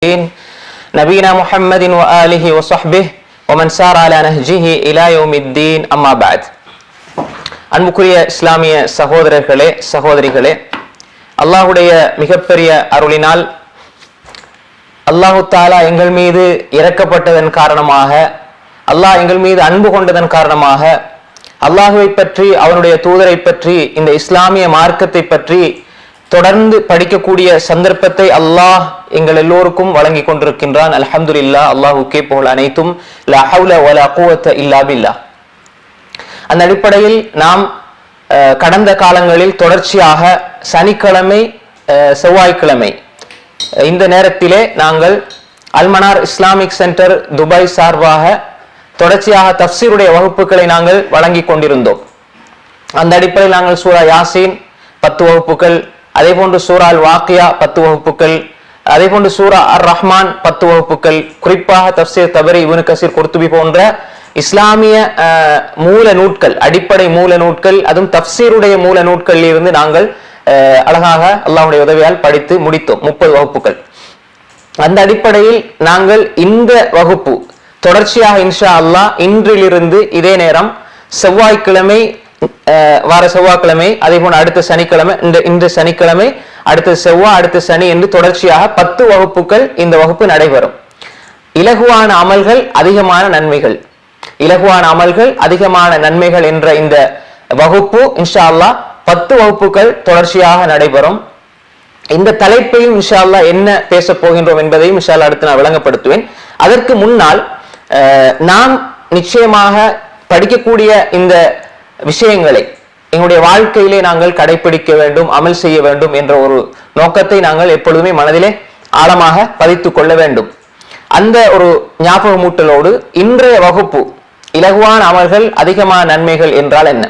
نبينا محمد وآله وصحبه ومن سار على نهجه إلى يوم الدين أما بعد. அன்புக்குரிய இஸ்லாமிய சகோதரர்களே சகோதரிகளே, அல்லாஹுடைய மிகப்பெரிய அருளினால் அல்லாஹு தாலா எங்கள் மீது இரக்கப்பட்டதன் காரணமாக, அல்லாஹ் எங்கள் மீது அன்பு கொண்டதன் காரணமாக, அல்லாஹுவை பற்றி அவனுடைய தூதரை பற்றி இந்த இஸ்லாமிய மார்க்கத்தை பற்றி தொடர்ந்து படிக்கக்கூடிய சந்தர்ப்பத்தை அல்லாஹ் எங்கள் எல்லோருக்கும் வழங்கி கொண்டிருக்கின்றான். அல்ஹம்துலில்லாஹ், அல்லாஹுக்கே புகழ் அனைத்தும். லா ஹவ்ல வலா குவத்த இல்லா பில்லாஹ். அந்த அடிப்படையில் நாம் கடந்த காலங்களில் தொடர்ச்சியாக சனிக்கிழமை செவ்வாய்க்கிழமை இந்த நேரத்திலே நாங்கள் அல்மனார் இஸ்லாமிக் சென்டர் துபாய் சார்பாக தொடர்ச்சியாக தஃப்சீருடைய வகுப்புகளை நாங்கள் வழங்கி கொண்டிருந்தோம். அந்த அடிப்படையில் நாங்கள் சூரா யாசீன் 10 வகுப்புகள், அதே போன்று சூரா அல் வாக்கியா 10 வகுப்புகள், அதே போன்று சூரா அர் ரஹ்மான் 10 வகுப்புகள், குறிப்பாக தஃப்சீர் தபரி, இப்னு கஸீர், குர்துபி போன்ற இஸ்லாமிய மூல நூட்கள், அடிப்படை மூல நூட்கள், அதுவும் தஃப்சீருடைய மூல நூட்களில் இருந்து நாங்கள் அழகாக அல்லாஹ்வுடைய உதவியால் படித்து முடித்தோம் 30 வகுப்புகள். அந்த அடிப்படையில் நாங்கள் இந்த வகுப்பு தொடர்ச்சியாக இன்ஷா அல்லாஹ் இன்றிலிருந்து இதே நேரம் செவ்வாய்க்கிழமை, வார செவ்வாய்க்கிழமை, அதே போல அடுத்த சனிக்கிழமை, இந்த சனிக்கிழமை, அடுத்த செவ்வாய், அடுத்த சனி என்று தொடர்ச்சியாக 10 வகுப்புகள் இந்த வகுப்பு நடைபெறும். இலகுவான அமல்கள் அதிகமான நன்மைகள், இலகுவான அமல்கள் அதிகமான நன்மைகள் என்ற இந்த வகுப்பு இன்ஷா அல்லாஹ் 10 வகுப்புகள் தொடர்ச்சியாக நடைபெறும். இந்த தலைப்பையும் இன்ஷா அல்லாஹ் என்ன பேச போகின்றோம் என்பதையும் இன்ஷா அல்லாஹ் அடுத்து நான் விளங்கப்படுத்துவேன். அதற்கு முன்னால் நாம் நிச்சயமாக படிக்கக்கூடிய இந்த விஷயங்களை எங்களுடைய வாழ்க்கையிலே நாங்கள் கடைபிடிக்க வேண்டும், அமல் செய்ய வேண்டும் என்ற ஒரு நோக்கத்தை நாங்கள் எப்பொழுதுமே மனதிலே ஆழமாக பதித்துக் கொள்ள வேண்டும். அந்த ஒரு ஞாபகமூட்டலோடு இன்றைய வகுப்பு இலகுவான அமல்கள் அதிகமான நன்மைகள் என்றால் என்ன?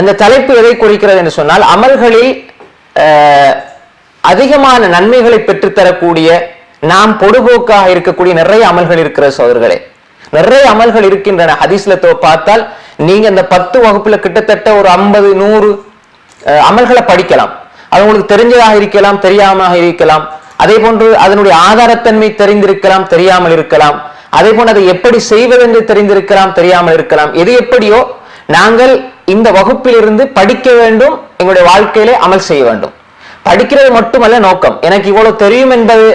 அந்த தலைப்பு எதை குறிக்கிறது என்று சொன்னால், அமல்களில் அதிகமான நன்மைகளை பெற்றுத்தரக்கூடிய, நாம் பொடுபோக்காக இருக்கக்கூடிய நிறைய அமல்கள் இருக்கிற சோதர்களே, நிறைய அமல்கள் இருக்கின்றன. ஹதீஸ்ல பார்த்தால் நீங்க இந்த 10 வகுப்புல கிட்டத்தட்ட ஒரு 50-100 அமல்களை படிக்கலாம். அது உங்களுக்கு தெரிஞ்சதாக இருக்கலாம், தெரியாம இருக்கலாம். அதே போன்று அதனுடைய ஆதாரத்தன்மை தெரிந்திருக்கலாம், தெரியாமல் இருக்கலாம். அதே போன்று அதை எப்படி செய்வதென்று தெரிந்திருக்கலாம், தெரியாமல் இருக்கலாம். எது எப்படியோ நாங்கள் இந்த வகுப்பிலிருந்து படிக்க வேண்டும், எங்களுடைய வாழ்க்கையிலே அமல் செய்ய வேண்டும். படிக்கிறது மட்டுமல்ல நோக்கம். எனக்கு இவ்வளவு தெரியும் என்பது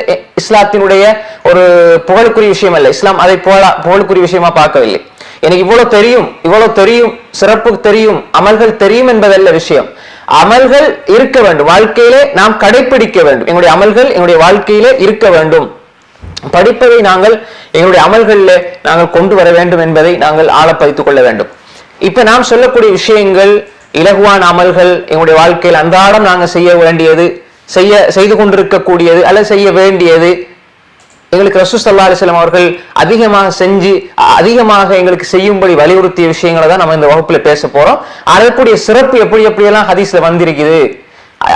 இஸ்லாத்தினுடைய ஒரு புகழுக்குரிய விஷயம் அல்ல. இஸ்லாம் அதை புகழுக்குரிய விஷயமா பார்க்கவில்லை. எனக்கு இவ்வளவு தெரியும், சிறப்பு தெரியும், அமல்கள் தெரியும் என்பதல்ல விஷயம். அமல்கள் இருக்க வேண்டும், வாழ்க்கையிலே நாம் கடைபிடிக்க வேண்டும். எங்களுடைய அமல்கள் எங்களுடைய வாழ்க்கையிலே இருக்க வேண்டும். படிப்பதை நாங்கள் எங்களுடைய அமல்களிலே நாங்கள் கொண்டு வர வேண்டும் என்பதை நாங்கள் ஆழப்பதித்துக் கொள்ள வேண்டும். இப்ப நாம் சொல்லக்கூடிய விஷயங்கள் இலகுவான அமல்கள், எங்களுடைய வாழ்க்கையில் அன்றாடம் நாங்கள் செய்ய வேண்டியது, செய்து கொண்டிருக்கக்கூடியது அல்லது செய்ய வேண்டியது, எங்களுக்கு ரசூல் ஸல்லல்லாஹு அலைஹி வஸல்லம் அவர்கள் அதிகமாக செஞ்சு அதிகமாக எங்களுக்கு செய்யும்படி வலியுறுத்திய விஷயங்களை தான் நம்ம இந்த வகுப்புல பேச போறோம். அதற்குரிய சிறப்பு எப்படி எப்படியெல்லாம் ஹதீஸ்ல வந்திருக்குது,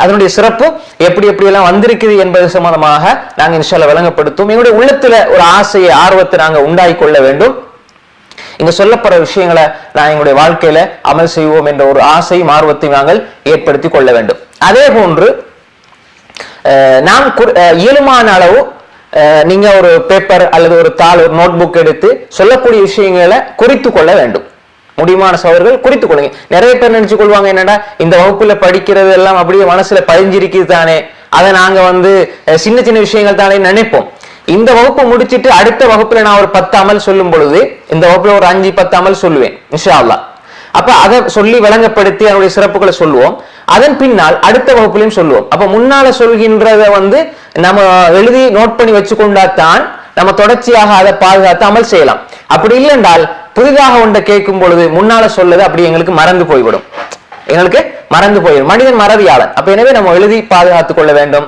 அதனுடைய சிறப்பு எப்படி எப்படியெல்லாம் வந்திருக்குது என்பது சம்பந்தமாக நாங்கள் இன்ஷா அல்லாஹ் விளங்கப்படுத்தும். எங்களுடைய உள்ளத்துல ஒரு ஆசையை, ஆர்வத்தை நாங்கள் உண்டாக்கி கொள்ள வேண்டும். இங்க சொல்லப்படுற விஷயங்களை நான் எங்களுடைய வாழ்க்கையில அமல் செய்வோம் என்ற ஒரு ஆசையும் ஆர்வத்தையும் நாங்கள் ஏற்படுத்தி கொள்ள வேண்டும். அதே போன்று நாம் இயலுமான அளவு நீங்க ஒரு பேப்பர் அல்லது ஒரு தாள், ஒரு நோட் புக் எடுத்து சொல்லக்கூடிய விஷயங்களை குறித்து கொள்ள வேண்டும். முடியுமான சகோதரர்கள் குறித்துக் கொள்ளுங்க. நிறைய பேர் நினைச்சு கொள்வாங்க, என்னடா இந்த வகுப்புல படிக்கிறது எல்லாம் அப்படியே மனசுல பதிஞ்சிருக்குது தானே, அதை நாங்க சின்ன சின்ன விஷயங்கள் தானே நினைப்போம். இந்த வகுப்பு முடிச்சுட்டு அடுத்த வகுப்புல நான் ஒரு 10 அமல் சொல்லும் பொழுது, இந்த வகுப்புல ஒரு 5-10 அமல் சொல்லுவேன் இன்ஷா அல்லாஹ். அப்ப அதை சொல்லி விளங்கப்படுத்தி அதனுடைய சிறப்புகளை சொல்லுவோம். அதன் பின்னால் அடுத்த வகுப்புலையும் சொல்லுவோம். அப்ப முன்னால சொல்கின்றத நம்ம எழுதி நோட் பண்ணி வச்சு கொண்டாத்தான் நம்ம தொடர்ச்சியாக அதை பாதுகாத்து அமல் செய்யலாம். அப்படி இல்லை என்றால் புதிதாக ஒன்றை கேட்கும் பொழுது முன்னால சொல்லுது அப்படி எங்களுக்கு மறந்து போய்விடும், மனிதன் மறதியாளன். அப்ப எனவே நம்ம எழுதி பாதுகாத்துக் கொள்ள வேண்டும்.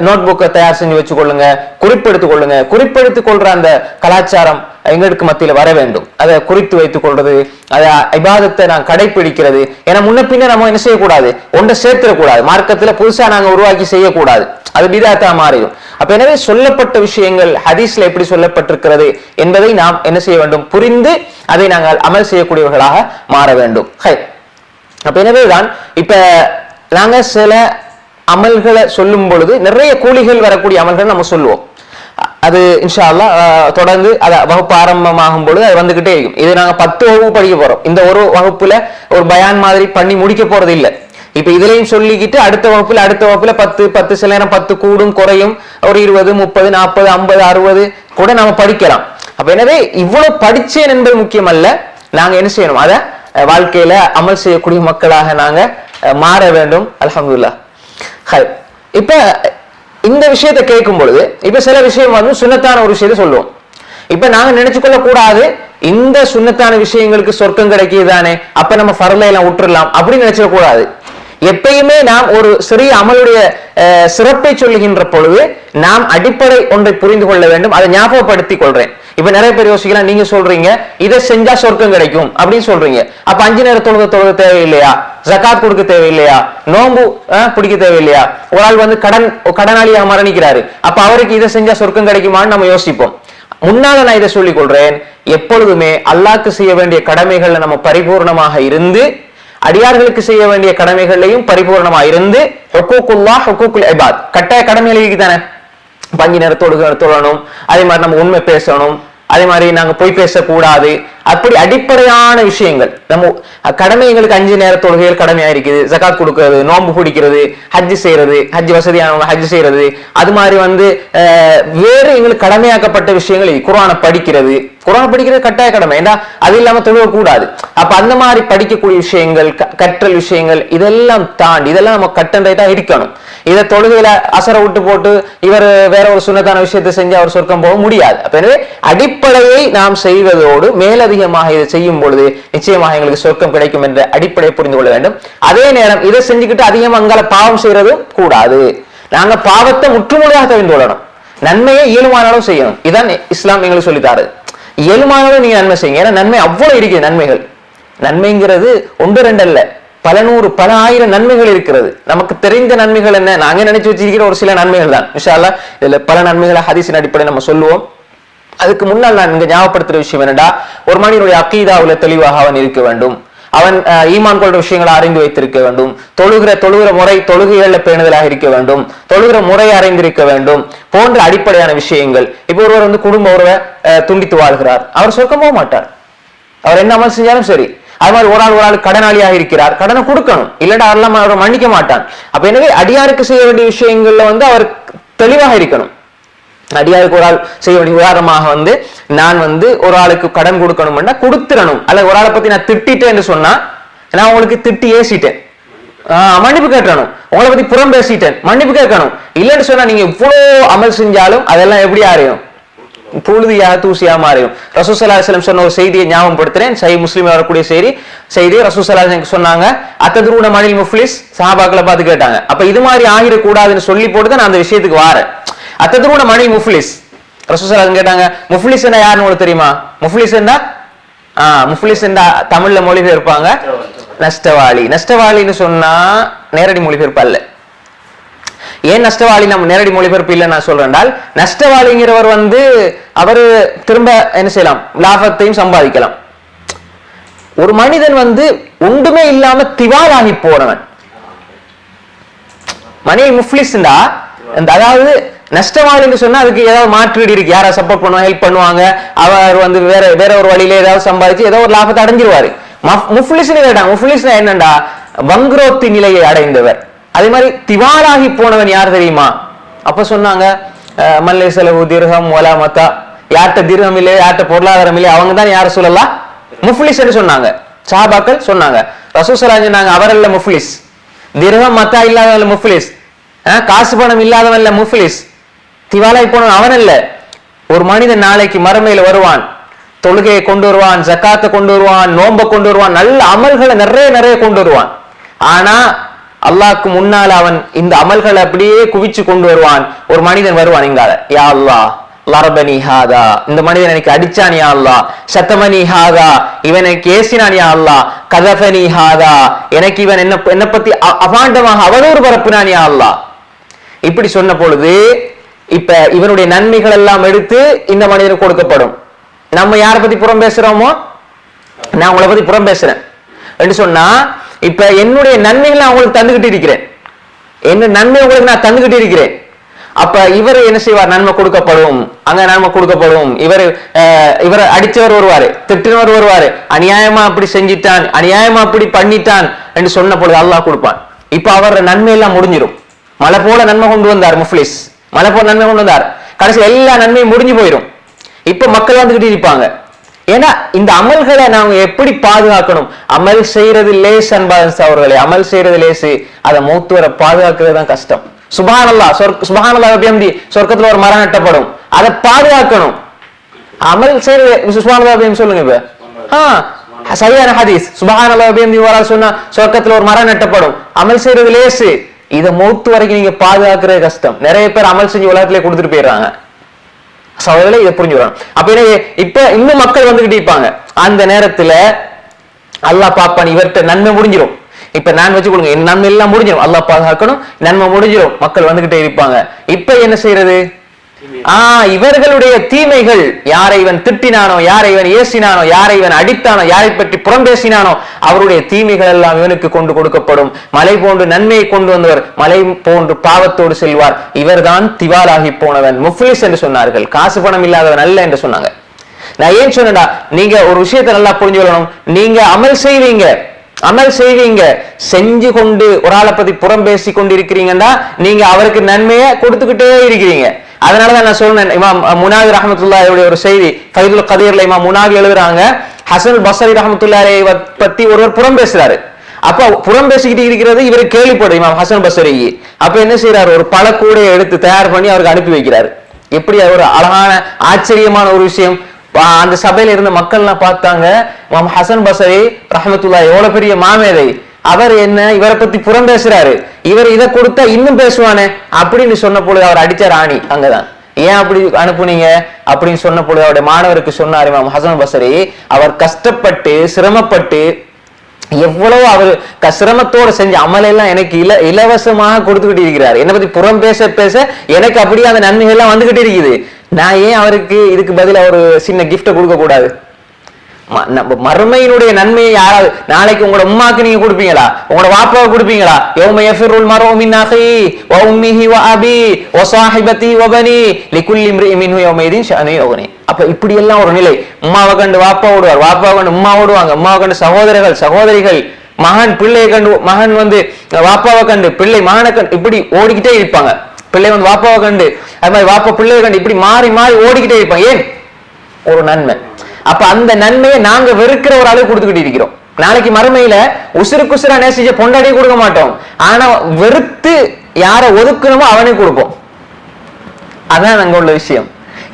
நோட் புக்கை தயார் செஞ்சு வச்சுக்கொள்ளுங்க, குறிப்பெடுத்துக் கொள்ளுங்க. குறிப்பெடுத்துக் கொள்ற அந்த கலாச்சாரம் எங்களுக்கு மத்தியில வர வேண்டும். அதை குறித்து வைத்துக் கொள்றது, அதை இபாதத்தை நான் கடைபிடிக்கிறது. ஏன்னா முன்ன பின்ன நம்ம என்ன செய்யக்கூடாது, ஒன்றை சேர்த்திடக்கூடாது. மார்க்கத்துல புதுசா நாங்க உருவாக்கி செய்யக்கூடாது, அது பிதாத்தா மாறிடும். அப்ப எனவே சொல்லப்பட்ட விஷயங்கள் ஹதீஸ்ல எப்படி சொல்லப்பட்டிருக்கிறது என்பதை நாம் என்ன செய்ய வேண்டும், புரிந்து அதை நாங்கள் அமல் செய்யக்கூடியவர்களாக மாற வேண்டும். அப்ப எனவேதான் இப்ப நாங்க சில அமல்களை சொல்லும் பொழுது நிறைய கூலிகள் வரக்கூடிய அமல்கள் நம்ம சொல்லுவோம். அது இன்ஷா அல்லாஹ் தொடர்ந்து வகுப்பு ஆரம்பமாகும் பொழுது அது வந்துகிட்டே இருக்கும். இது நாங்க 10 வகுப்பு படிக்க போறோம். இந்த ஒரு வகுப்புல ஒரு பயான் மாதிரி பண்ணி முடிக்க போறது இல்லை. இப்ப இதுலயும் சொல்லிக்கிட்டு அடுத்த வகுப்புல 10 சில நேரம் 10 கூடும் குறையும், ஒரு 20 30 40 50 60 கூட நாம படிக்கலாம். அப்ப எனவே இவ்வளவு படிச்சேன் என்பது முக்கியம் அல்ல, நாங்க என்ன செய்யணும், அத வாழ்க்கையில அமல் செய்யக்கூடிய மக்களாக நாங்க மாற வேண்டும். அல்ஹம்துலில்லாஹ். இப்ப இந்த விஷயத்தை கேட்கும் பொழுது இப்ப சில விஷயம் வந்து சுன்னத்தான ஒரு விஷயத்தை சொல்லுவோம். இப்ப நாங்க நினைச்சு கொள்ள கூடாது இந்த சுன்னத்தான விஷயங்களுக்கு சொர்க்கம் கிடைக்குதானே, அப்ப நம்ம ஃபர்ல எல்லாம் விட்டுறலாம் அப்படின்னு நினைச்சிட கூடாது. எப்பயுமே நாம் ஒரு சிறிய அமலுடைய சிறப்பை சொல்லுகின்ற பொழுது நாம் அடிப்படை ஒன்றை புரிந்து கொள்ள வேண்டும். அதை ஞாபகப்படுத்திக் கொள்றேன். இப்ப நிறைய பேர் யோசிக்கலாம், நீங்க சொல்றீங்க இதை செஞ்சா சொர்க்கம் கிடைக்கும் அப்படின்னு சொல்றீங்க, அப்ப 5 நேர தொழுக தேவையில்லையா, ஜகாத் கொடுக்க தேவையில்லையா, நோன்பு பிடிக்க தேவையில்லையா, ஒரு ஆள் வந்து கடனாளியாக மரணிக்கிறாரு, அப்ப அவருக்கு இதை செஞ்சா சொர்க்கம் கிடைக்குமான்னு நம்ம யோசிப்போம். முன்னால நான் இதை சொல்லிக் கொள்றேன், எப்பொழுதுமே அல்லாஹ்க்கு செய்ய வேண்டிய கடமைகள்ல நம்ம பரிபூர்ணமாக இருந்து, அடியார்களுக்கு செய்ய வேண்டிய கடமைகளையும் பரிபூர்ணமா இருந்து, ஹுக்கூக்குல்லாஹ் ஹுக்கூக்குல் இபாத் கட்டாய கடமைகள் இருக்குதானே, 5 நேர தொழணும், அதே மாதிரி நம்ம உண்மை பேசணும், அதே மாதிரி நாங்க போய் பேசக்கூடாது, அப்படி அடிப்படையான விஷயங்கள் நம்ம கடமை. எங்களுக்கு 5 நேர தொழுகைகள் கடமையா இருக்குது, ஜகாத் கொடுக்கிறது, நோன்பு பிடிக்கிறது, ஹஜ் செய்யறது, ஹஜ் வசதியானவங்க ஹஜ் செய்யறது, அது மாதிரி வந்து வேறு எங்களுக்கு கடமையாக்கப்பட்ட விஷயங்கள். குர்ஆனை படிக்கிறது கட்டாய கடமை, ஏன்னா அது இல்லாம தொழுக கூடாது. அப்ப அந்த மாதிரி படிக்கக்கூடிய விஷயங்கள், கற்றல் விஷயங்கள், இதெல்லாம் தாண்டி இதெல்லாம் நம்ம கட்டண்டா இருக்கணும். இதை தொழுகையில அசர விட்டு போட்டு இவர் வேற ஒரு சுன்னத்தான விஷயத்தை செஞ்சு அவர் சொர்க்கம் போக முடியாது. அப்ப எனவே அடிப்படையை நாம் செய்வதோடு மேலதிகமாக இதை செய்யும் பொழுது நிச்சயமாக எங்களுக்கு சொர்க்கம் கிடைக்கும் என்ற அடிப்படையை புரிந்து கொள்ள வேண்டும். அதே நேரம் இதை செஞ்சுக்கிட்டு அதிகமாக அங்கால பாவம் செய்யறதும் கூடாது. நாங்க பாவத்தை முற்றுமுழுதாக தவிர்த்து கொள்ளணும், நன்மையை இயலுமான அளவு செய்யணும். இதான் இஸ்லாம் எங்களுக்கு சொல்லித்தாரு. இயலுமான அளவு நீங்க நன்மை செய்யுங்க, ஏன்னா நன்மை அவ்வளவு இருக்குது. நன்மைகள், நன்மைங்கிறது 1 2 அல்ல, பல 100 பல 1000 நன்மைகள் இருக்கிறது. நமக்கு தெரிந்த நன்மைகள் என்ன, நாங்க நினைச்சு வச்சிருக்கிற ஒரு சில நன்மைகள் தான். இன்ஷா அல்லாஹ் இதுல பல நன்மைகளை ஹதீஸின் அடிப்படையில் நம்ம சொல்லுவோம். அதுக்கு முன்னால் நான் இங்க ஞாபகப்படுத்துற விஷயம் என்னடா, ஒரு மனிதனுடைய அக்கீதாவுல தெளிவாக அவன் இருக்க வேண்டும், அவன் ஈமான் கொள்ற விஷயங்களை அறிந்து வைத்திருக்க வேண்டும், தொழுகிற முறை தொழுகைகள்ல பேணுதலாக இருக்க வேண்டும், தொழுகிற முறை அறிந்திருக்க வேண்டும் போன்ற அடிப்படையான விஷயங்கள். இப்ப ஒருவர் வந்து குடும்ப உறவை துண்டித்து வாழ்கிறார், அவர் சொர்க்கம் போக மாட்டார், அவர் என்ன அமல் செஞ்சாலும் சரி. அது மாதிரி ஒரு ஆள் கடனாளியாக இருக்கிறார், கடனை கொடுக்கணும், இல்லைன்னா அதெல்லாம் அவரை மன்னிக்க மாட்டான். அப்ப எனவே அடியாருக்கு செய்ய வேண்டிய விஷயங்கள்ல வந்து அவர் தெளிவாக இருக்கணும். அடியாருக்கு ஒரு ஆள் செய்ய வேண்டிய, உதாரணமாக வந்து நான் வந்து ஒரு ஆளுக்கு கடன் கொடுக்கணும்னா கொடுத்துடணும். அல்ல ஒரு ஆளை பத்தி நான் திட்டேன்னு சொன்னா, நான் உங்களுக்கு திட்டி ஏசிட்டேன், மன்னிப்பு கேட்கணும். உங்களை பத்தி புறம் பேசிட்டேன், மன்னிப்பு கேட்கணும். இல்லைன்னு சொன்னா நீங்க இவ்வளவு அமல் செஞ்சாலும் அதெல்லாம் எப்படி ஆறையும், புழுதியாக தூசியா மாறியும். ரசூல் ஸல்லல்லாஹு அலைஹி வஸல்லம் சொன்ன ஒரு செய்தியை ஞாபகப்படுத்துறேன். சஹீஹ் முஸ்லிம்ல வரக்கூடிய செய்தி ரசூல் ஸல்லல்லாஹு அலைஹி வஸல்லம் சொன்னாங்க, அத்ததுரூன மனில் முஃப்லிஸ், சஹாபாக்களை பார்த்து கேட்டாங்க. அப்ப இது மாதிரி ஆகிடக்கூடாதுன்னு சொல்லி போட்டு தான் நான் அந்த விஷயத்துக்கு வாரேன். அத்ததுரூன மனில் முஃப்லிஸ், ரசூல் ஸல்லல்லாஹு அலைஹி கேட்டாங்க, முஃப்லிஸ் என்ன யாருன்னு உங்களுக்கு தெரியுமா? முஃப்லிஸ் என்ன தமிழ்ல மொழிபெயர்ப்பாங்க நஷ்டவாளி. நஷ்டவாளின்னு சொன்னா நேரடி மொழிபெயர்ப்பு அல்ல. ஏன் நஷ்டவாளி நம்ம நேரடி மொழிபெயர்ப்பு இல்லை நான் சொல்றேன், நஷ்டவாளிங்கிறவர் வந்து அவரு திரும்ப என்ன செய்யலாம், லாபத்தையும் சம்பாதிக்கலாம். ஒரு மனிதன் வந்து ஒன்றுமே இல்லாம திவாலாகி போறவன் மணி முஃப்லிஸ்டா. அதாவது நஷ்டவாளின்னு சொன்னா அதுக்கு ஏதாவது மாற்றீடு இருக்கு, யாரா சப்போர்ட் பண்ணுவாங்க, ஹெல்ப் பண்ணுவாங்க, அவர் வந்து வேற ஒரு வழியில ஏதாவது சம்பாதிச்சு ஏதோ ஒரு லாபத்தை அடைஞ்சிருவாரு. முஃப்லிஸ்னு கேட்டாங்க, முஃப்லிஸ்னா என்னண்டா வங்குரோத்தி நிலையை அடைந்தவர். அதே மாதிரி திவாலாகி போனவன் யார் தெரியுமா? அப்ப சொன்னாங்க மல்லை செலவு திர்ஹம் வலா மத்தா, யார்கிட்ட திர்ஹம் இல்லையே, யார்கிட்ட பொருளாதாரம் இல்லையே, அவங்க தான் யார சொல்லலாம் முஃப்லிஸ் சொன்னாங்க. சஹாபாக்கள் சொன்னாங்க. ரசூல் ஸல்லல்லாஹு அலைஹி சொன்னாங்க, அவர் அல்ல முஃப்லிஸ், திர்ஹம் மத்தா இல்லாதவன் முஃப்லிஸ், காசு பணம் இல்லாதவன் இல்ல முஃப்லிஸ், திவாலாகி போனவன் அவன் அல்ல. ஒரு மனிதன் நாளைக்கு மறுமையில வருவான், தொழுகையை கொண்டு வருவான், ஜக்காத்தை கொண்டு வருவான், நோன்பை கொண்டு வருவான், நல்ல அமல்களை நிறைய கொண்டு வருவான். ஆனா அல்லாஹ்க்கு முன்னால அவன் இந்த அமல்களை அப்படியே குவிச்சு கொண்டு வருவான். ஒரு மனிதன் வருவான், இங்கால யா அல்லாஹ் லரபனி ஹாதா, இந்த மனிதன் எனக்கு அடிச்சான் யா அல்லாஹ், சத்தமனி ஹாதா, இவன் எனக்கு ஏசினான் யா அல்லாஹ், கதஃபனி ஹாதா, எனக்கு இவன் என்ன பத்தி அபாண்டமாக அவதூறு பரப்பினான் யா அல்லாஹ். இப்படி சொன்ன பொழுது இப்ப இவனுடைய நன்மைகள் எல்லாம் எடுத்து இந்த மனிதனுக்கு கொடுக்கப்படும். நம்ம யாரை பத்தி புறம் பேசுறோமோ, நான் உங்களை பத்தி புறம் பேசுறேன் என்று சொன்னா, இப்ப என்னுடைய நன்மைகளை அவங்களுக்கு தந்துகிட்டு இருக்கிறேன். என்ன நன்மை உங்களுக்கு நான் தந்துகிட்டு இருக்கிறேன். அப்ப இவர் என்ன செய்வார்? நன்மை கொடுக்கப்படும், அங்க நன்மை கொடுக்கப்படும். இவர் அடிச்சவர் வருவாரு, திட்டினவர் வருவாரு, அநியாயமா அப்படி செஞ்சிட்டான், அநியாயமா அப்படி பண்ணிட்டான் என்று சொன்ன பொழுது அல்லாஹ் கொடுப்பான். இப்ப அவர் நன்மை எல்லாம் முடிஞ்சிடும். மழை போல நன்மை கொண்டு வந்தார் முஃப்லிஸ், மழை போல நன்மை கொண்டு வந்தார். கடைசி எல்லா நன்மையும் முடிஞ்சு போயிடும். இப்ப மக்கள் வந்துகிட்டு இருப்பாங்க. ஏன்னா இந்த அமல்களை நாங்க எப்படி பாதுகாக்கணும்? அமல் செய்யறது லேஸ் அன்பாஸ் அவர்களே, அமல் செய்யறது லேசு, அதை மௌத்து வர பாதுகாக்கிறது தான் கஷ்டம். சுப்ஹானல்லாஹ், சுப்ஹானல்லாஹ் வபிஹம்தி, சொர்க்கத்துல ஒரு மரம் நட்டப்படும், அதை பாதுகாக்கணும். அமல் செய்யறது சுப்ஹானல்லாஹ் வபிஹம்தி சொல்லுங்க. இப்ப சரியான ஹதீஸ், சுப்ஹானல்லாஹ் வபிஹம்தி வரால் சொன்னா சொர்க்கத்துல ஒரு மரம் நட்டப்படும். அமல் செய்யறது லேசு, இதை மௌத்து வரைக்கும் நீங்க பாதுகாக்கிறது கஷ்டம். நிறைய பேர் அமல் செஞ்சு உலகத்திலே கொடுத்துட்டு போயிடுறாங்க. சகோதரர்களே, இதை புரிஞ்சுக்கணும். அப்ப இப்ப இன்னும் மக்கள் வந்துகிட்டு இருப்பாங்க. அந்த நேரத்துல அல்லாஹ் பாப்பான், இவர்கிட்ட நன்மை முடிஞ்சிடும். இப்ப நான் வச்சு கொடுங்க, என் நன்மை எல்லாம் முடிஞ்சிடும், அல்லாஹ் பாதுகாக்கணும், நன்மை முடிஞ்சிடும், மக்கள் வந்துகிட்டே இருப்பாங்க. இப்ப என்ன செய்யறது? இவர்களுடைய தீமைகள், யாரை இவன் திட்டினானோ, யாரை இவன் ஏசினானோ, யாரை இவன் அடித்தானோ, யாரை பற்றி புறம் பேசினானோ, அவருடைய தீமைகள் எல்லாம் இவனுக்கு கொண்டு கொடுக்கப்படும். மலை போன்று நன்மையை கொண்டு வந்தவர் மலை போன்று பாவத்தோடு செல்வார். இவர்தான் திவாலாகி போனவன், முஃப்லிஸ் என்று சொன்னார்கள். காசு பணம் இல்லாதவன் அல்ல என்று சொன்னாங்க. நான் ஏன் சொன்னடா, நீங்க ஒரு விஷயத்தை நல்லா புரிஞ்சு கொள்ளணும். நீங்க அமல் செய்வீங்க, செஞ்சு கொண்டு ஒரு ஆளை பத்தி புறம் பேசி கொண்டு இருக்கிறீங்கன்னா நீங்க அவருக்கு நன்மையை கொடுத்துக்கிட்டே இருக்கிறீங்க. அதனாலதான் நான் சொன்னேன், இமாம் முனாவி ரஹ்மத்துல்லாஹி ஒரு செய்தி ஃபைதுல் கதீர்ல இமாம் முனாவி எழுதுறாங்க, ஹசன் பஸ்ரி ரஹ்மத்துல்லாஹி பத்தி ஒருவர் புறம் பேசுறாரு. அப்ப புறம் பேசிக்கிட்டு இருக்கிறது இவரு கேள்விப்படும் இமாம் ஹசன் பஸ்ரி. அப்ப என்ன செய்யறாரு? ஒரு பழக்கூடையை எடுத்து தயார் பண்ணி அவருக்கு அனுப்பி வைக்கிறாரு. எப்படி ஒரு அழகான ஆச்சரியமான ஒரு விஷயம். அந்த சபையில இருந்த மக்கள்லாம் பார்த்தாங்க, இமாம் ஹசன் பஸ்ரி ரஹ்மத்துல்லாஹி எவ்வளவு பெரிய மாமேதை, அவர் என்ன இவரை பத்தி புறம் பேசுறாரு, இவர் இதை கொடுத்தா இன்னும் பேசுவானே அப்படின்னு சொன்ன பொழுது அவர் அடிச்சார் ஆணி. அங்கதான் ஏன் அப்படி அனுப்புனீங்க அப்படின்னு சொன்ன பொழுது அவருடைய மாணவருக்கு சொன்னார் இமாம் ஹசன் பஸ்ரி, அவர் கஷ்டப்பட்டு சிரமப்பட்டு எவ்வளவு அவர் சிரமத்தோட செஞ்ச அமலெல்லாம் எனக்கு இலவசமாக கொடுத்துக்கிட்டு இருக்கிறார். என்னை பத்தி புறம் பேச பேச எனக்கு அப்படியே அந்த நன்மைகள் எல்லாம் வந்துகிட்டு இருக்குது. நான் ஏன் அவருக்கு இதுக்கு பதிலா ஒரு சின்ன கிஃப்ட கொடுக்க கூடாது? மறுமையினுடைய நன்மையை யாராவது நாளைக்கு உங்களோட உம்மாக்கு நீங்க கொடுப்பீங்களா? உங்களோட வாப்பாவை கொடுப்பீங்களா? யௌம யஃபிருல் மர்உ மின் அஹீஹி வ உம்மிஹி வ அபீ வ ஸாஹிபதி வ பனீ லிகுல்லி இம்ரிஇன் மின்ஹு யௌமஇதின் ஷஅனு யுக்னி. அப்ப இப்படி எல்லாம் ஒரு நிலை. உம்மாவை கண்டு வாப்பா ஓடுவார், வாப்பாவை கண்டு உம்மா ஓடுவாங்க, உம்மாவை கண்டு சகோதரிகள், மகன் பிள்ளையை கண்டு, மகன் வாப்பாவை கண்டு பிள்ளை மகனை கண்டு, இப்படி ஓடிக்கிட்டே இருப்பாங்க. பிள்ளை வாப்பாவை கண்டு, அது மாதிரி வாப்பா பிள்ளையை கண்டு, இப்படி மாறி மாறி ஓடிக்கிட்டே இருப்பாங்க. ஏன்? ஒரு நன்மை. அப்ப அந்த நன்மையை நாங்க வெறுக்கிற ஒரு அளவு கொடுத்துக்கிட்டு இருக்கிறோம். நாளைக்கு மறுமையில உசுருக்குசுரா நேசிச்ச பொண்டாடியை கொடுக்க மாட்டோம், ஆனா வெறுத்து யாரை ஒதுக்கணுமோ அவனுக்கு கொடுப்போம். அதான் அங்க உள்ள விஷயம்.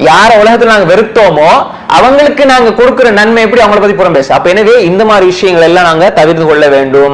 யார உலகத்துல நாங்க வெறுத்தோமோ அவங்களுக்கு நாங்க கொடுக்கிற நன்மை எப்படி அவங்கள பத்தி புறம் பேச. அப்ப எனவே இந்த மாதிரி விஷயங்கள் எல்லாம் நாங்க தவிர்த்து கொள்ள வேண்டும்.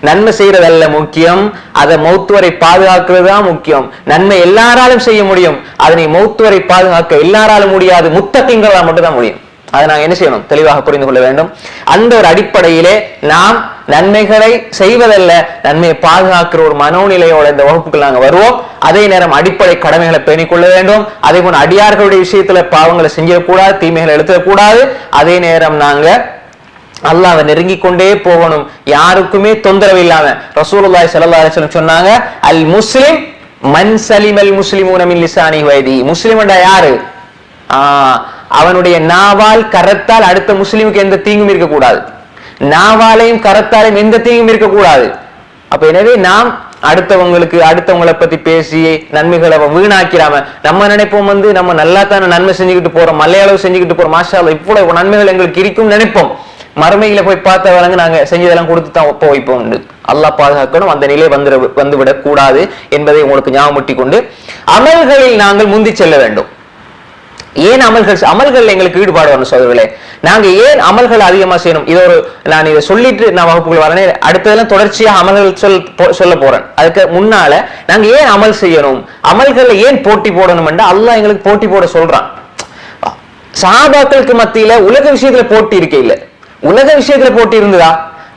நன்மை செய்யறதல்ல முக்கியம், அதை மௌத்து வரை பாதுகாக்கிறது தான் முக்கியம். நன்மை எல்லாராலும் செய்ய முடியும், அதனை மௌத்து வரை பாதுகாக்க எல்லாராலும் முடியாது, முத்தகீங்களால் மட்டும் தான் முடியும். அதை நாங்க என்ன செய்யணும்? தெளிவாக புரிந்து கொள்ள வேண்டும். அந்த ஒரு அடிப்படையிலே நாம் நன்மைகளை செய்வதல்ல, நன்மையை பாதுகாக்கிற ஒரு மனோநிலையோட இந்த வகுப்புகள் நாங்க வருவோம். அதே நேரம் அடிப்படை கடமைகளை பேணிக்கொள்ள வேண்டும். அதே போல அடியார்களுடைய விஷயத்துல பாவங்களை செஞ்சிடக்கூடாது, தீமைகளை எழுத்தக்கூடாது. அதே நேரம் நாங்க அல்லாஹ்வை நெருங்கி கொண்டே போகணும், யாருக்குமே தொந்தரவு இல்லாம. ரசூலுல்லாஹி ஸல்லல்லாஹு அலைஹி வஸல்லம் சொன்னாங்க, அல் முஸ்லிம் மன் சலிமல் முஸ்லிமூன மின் லிசானிஹி வ யதிஹி. முஸ்லிம்டா யாரு? அவனுடைய நாவால் கரத்தால் அடுத்த முஸ்லிமுக்கு எந்த தீங்கும் இருக்கக்கூடாது, நாவாலையும் கரத்தாலையும் எந்த தீங்கும் இருக்கக்கூடாது. அப்ப எனவே நாம் அடுத்தவங்களை பத்தி பேசி நன்மைகளை வீணாக்கிறாம, நம்ம நினைப்போம் நம்ம நல்லா தானே நன்மை செஞ்சுக்கிட்டு போறோம், மலையாளவு செஞ்சுக்கிட்டு போறோம், மாஷா அல்லாஹ் இவ்வளவு நன்மைகள் எங்களுக்கு இருக்கும் நினைப்போம். மறுமையில போய் பார்த்த வரங்க நாங்க செஞ்சதெல்லாம் கொடுத்து தான் போய்ப்போம். அல்லாஹ் பாதுகாக்கணும், அந்த நிலை வந்துவிடக் கூடாது என்பதை உங்களுக்கு ஞாபகமூட்டி கொண்டு அமல்களில் நாங்கள் முந்தி செல்ல வேண்டும். ஏன் அமல்கள் எங்களுக்கு ஈடுபாடு வரணும் சோதர்களே? நாங்க ஏன் அமல்கள் அதிகமா செய்யணும்? நான் இதை சொல்லிட்டு நான் வகுப்புகள் வரேன், அடுத்ததெல்லாம் தொடர்ச்சியாக அமல்கள் சொல்ல போறேன். அதுக்கு முன்னால நாங்க ஏன் அமல் செய்யணும், அமல்கள் ஏன் போட்டி போடணும் என்றா அல்லாஹ் எங்களுக்கு போட்டி போட சொல்றான். சஹாபாக்களுக்கு மத்தியில உலக விஷயத்துல போட்டி இருக்கே இல்ல, உலக விஷயத்துல போட்டி இருந்ததா?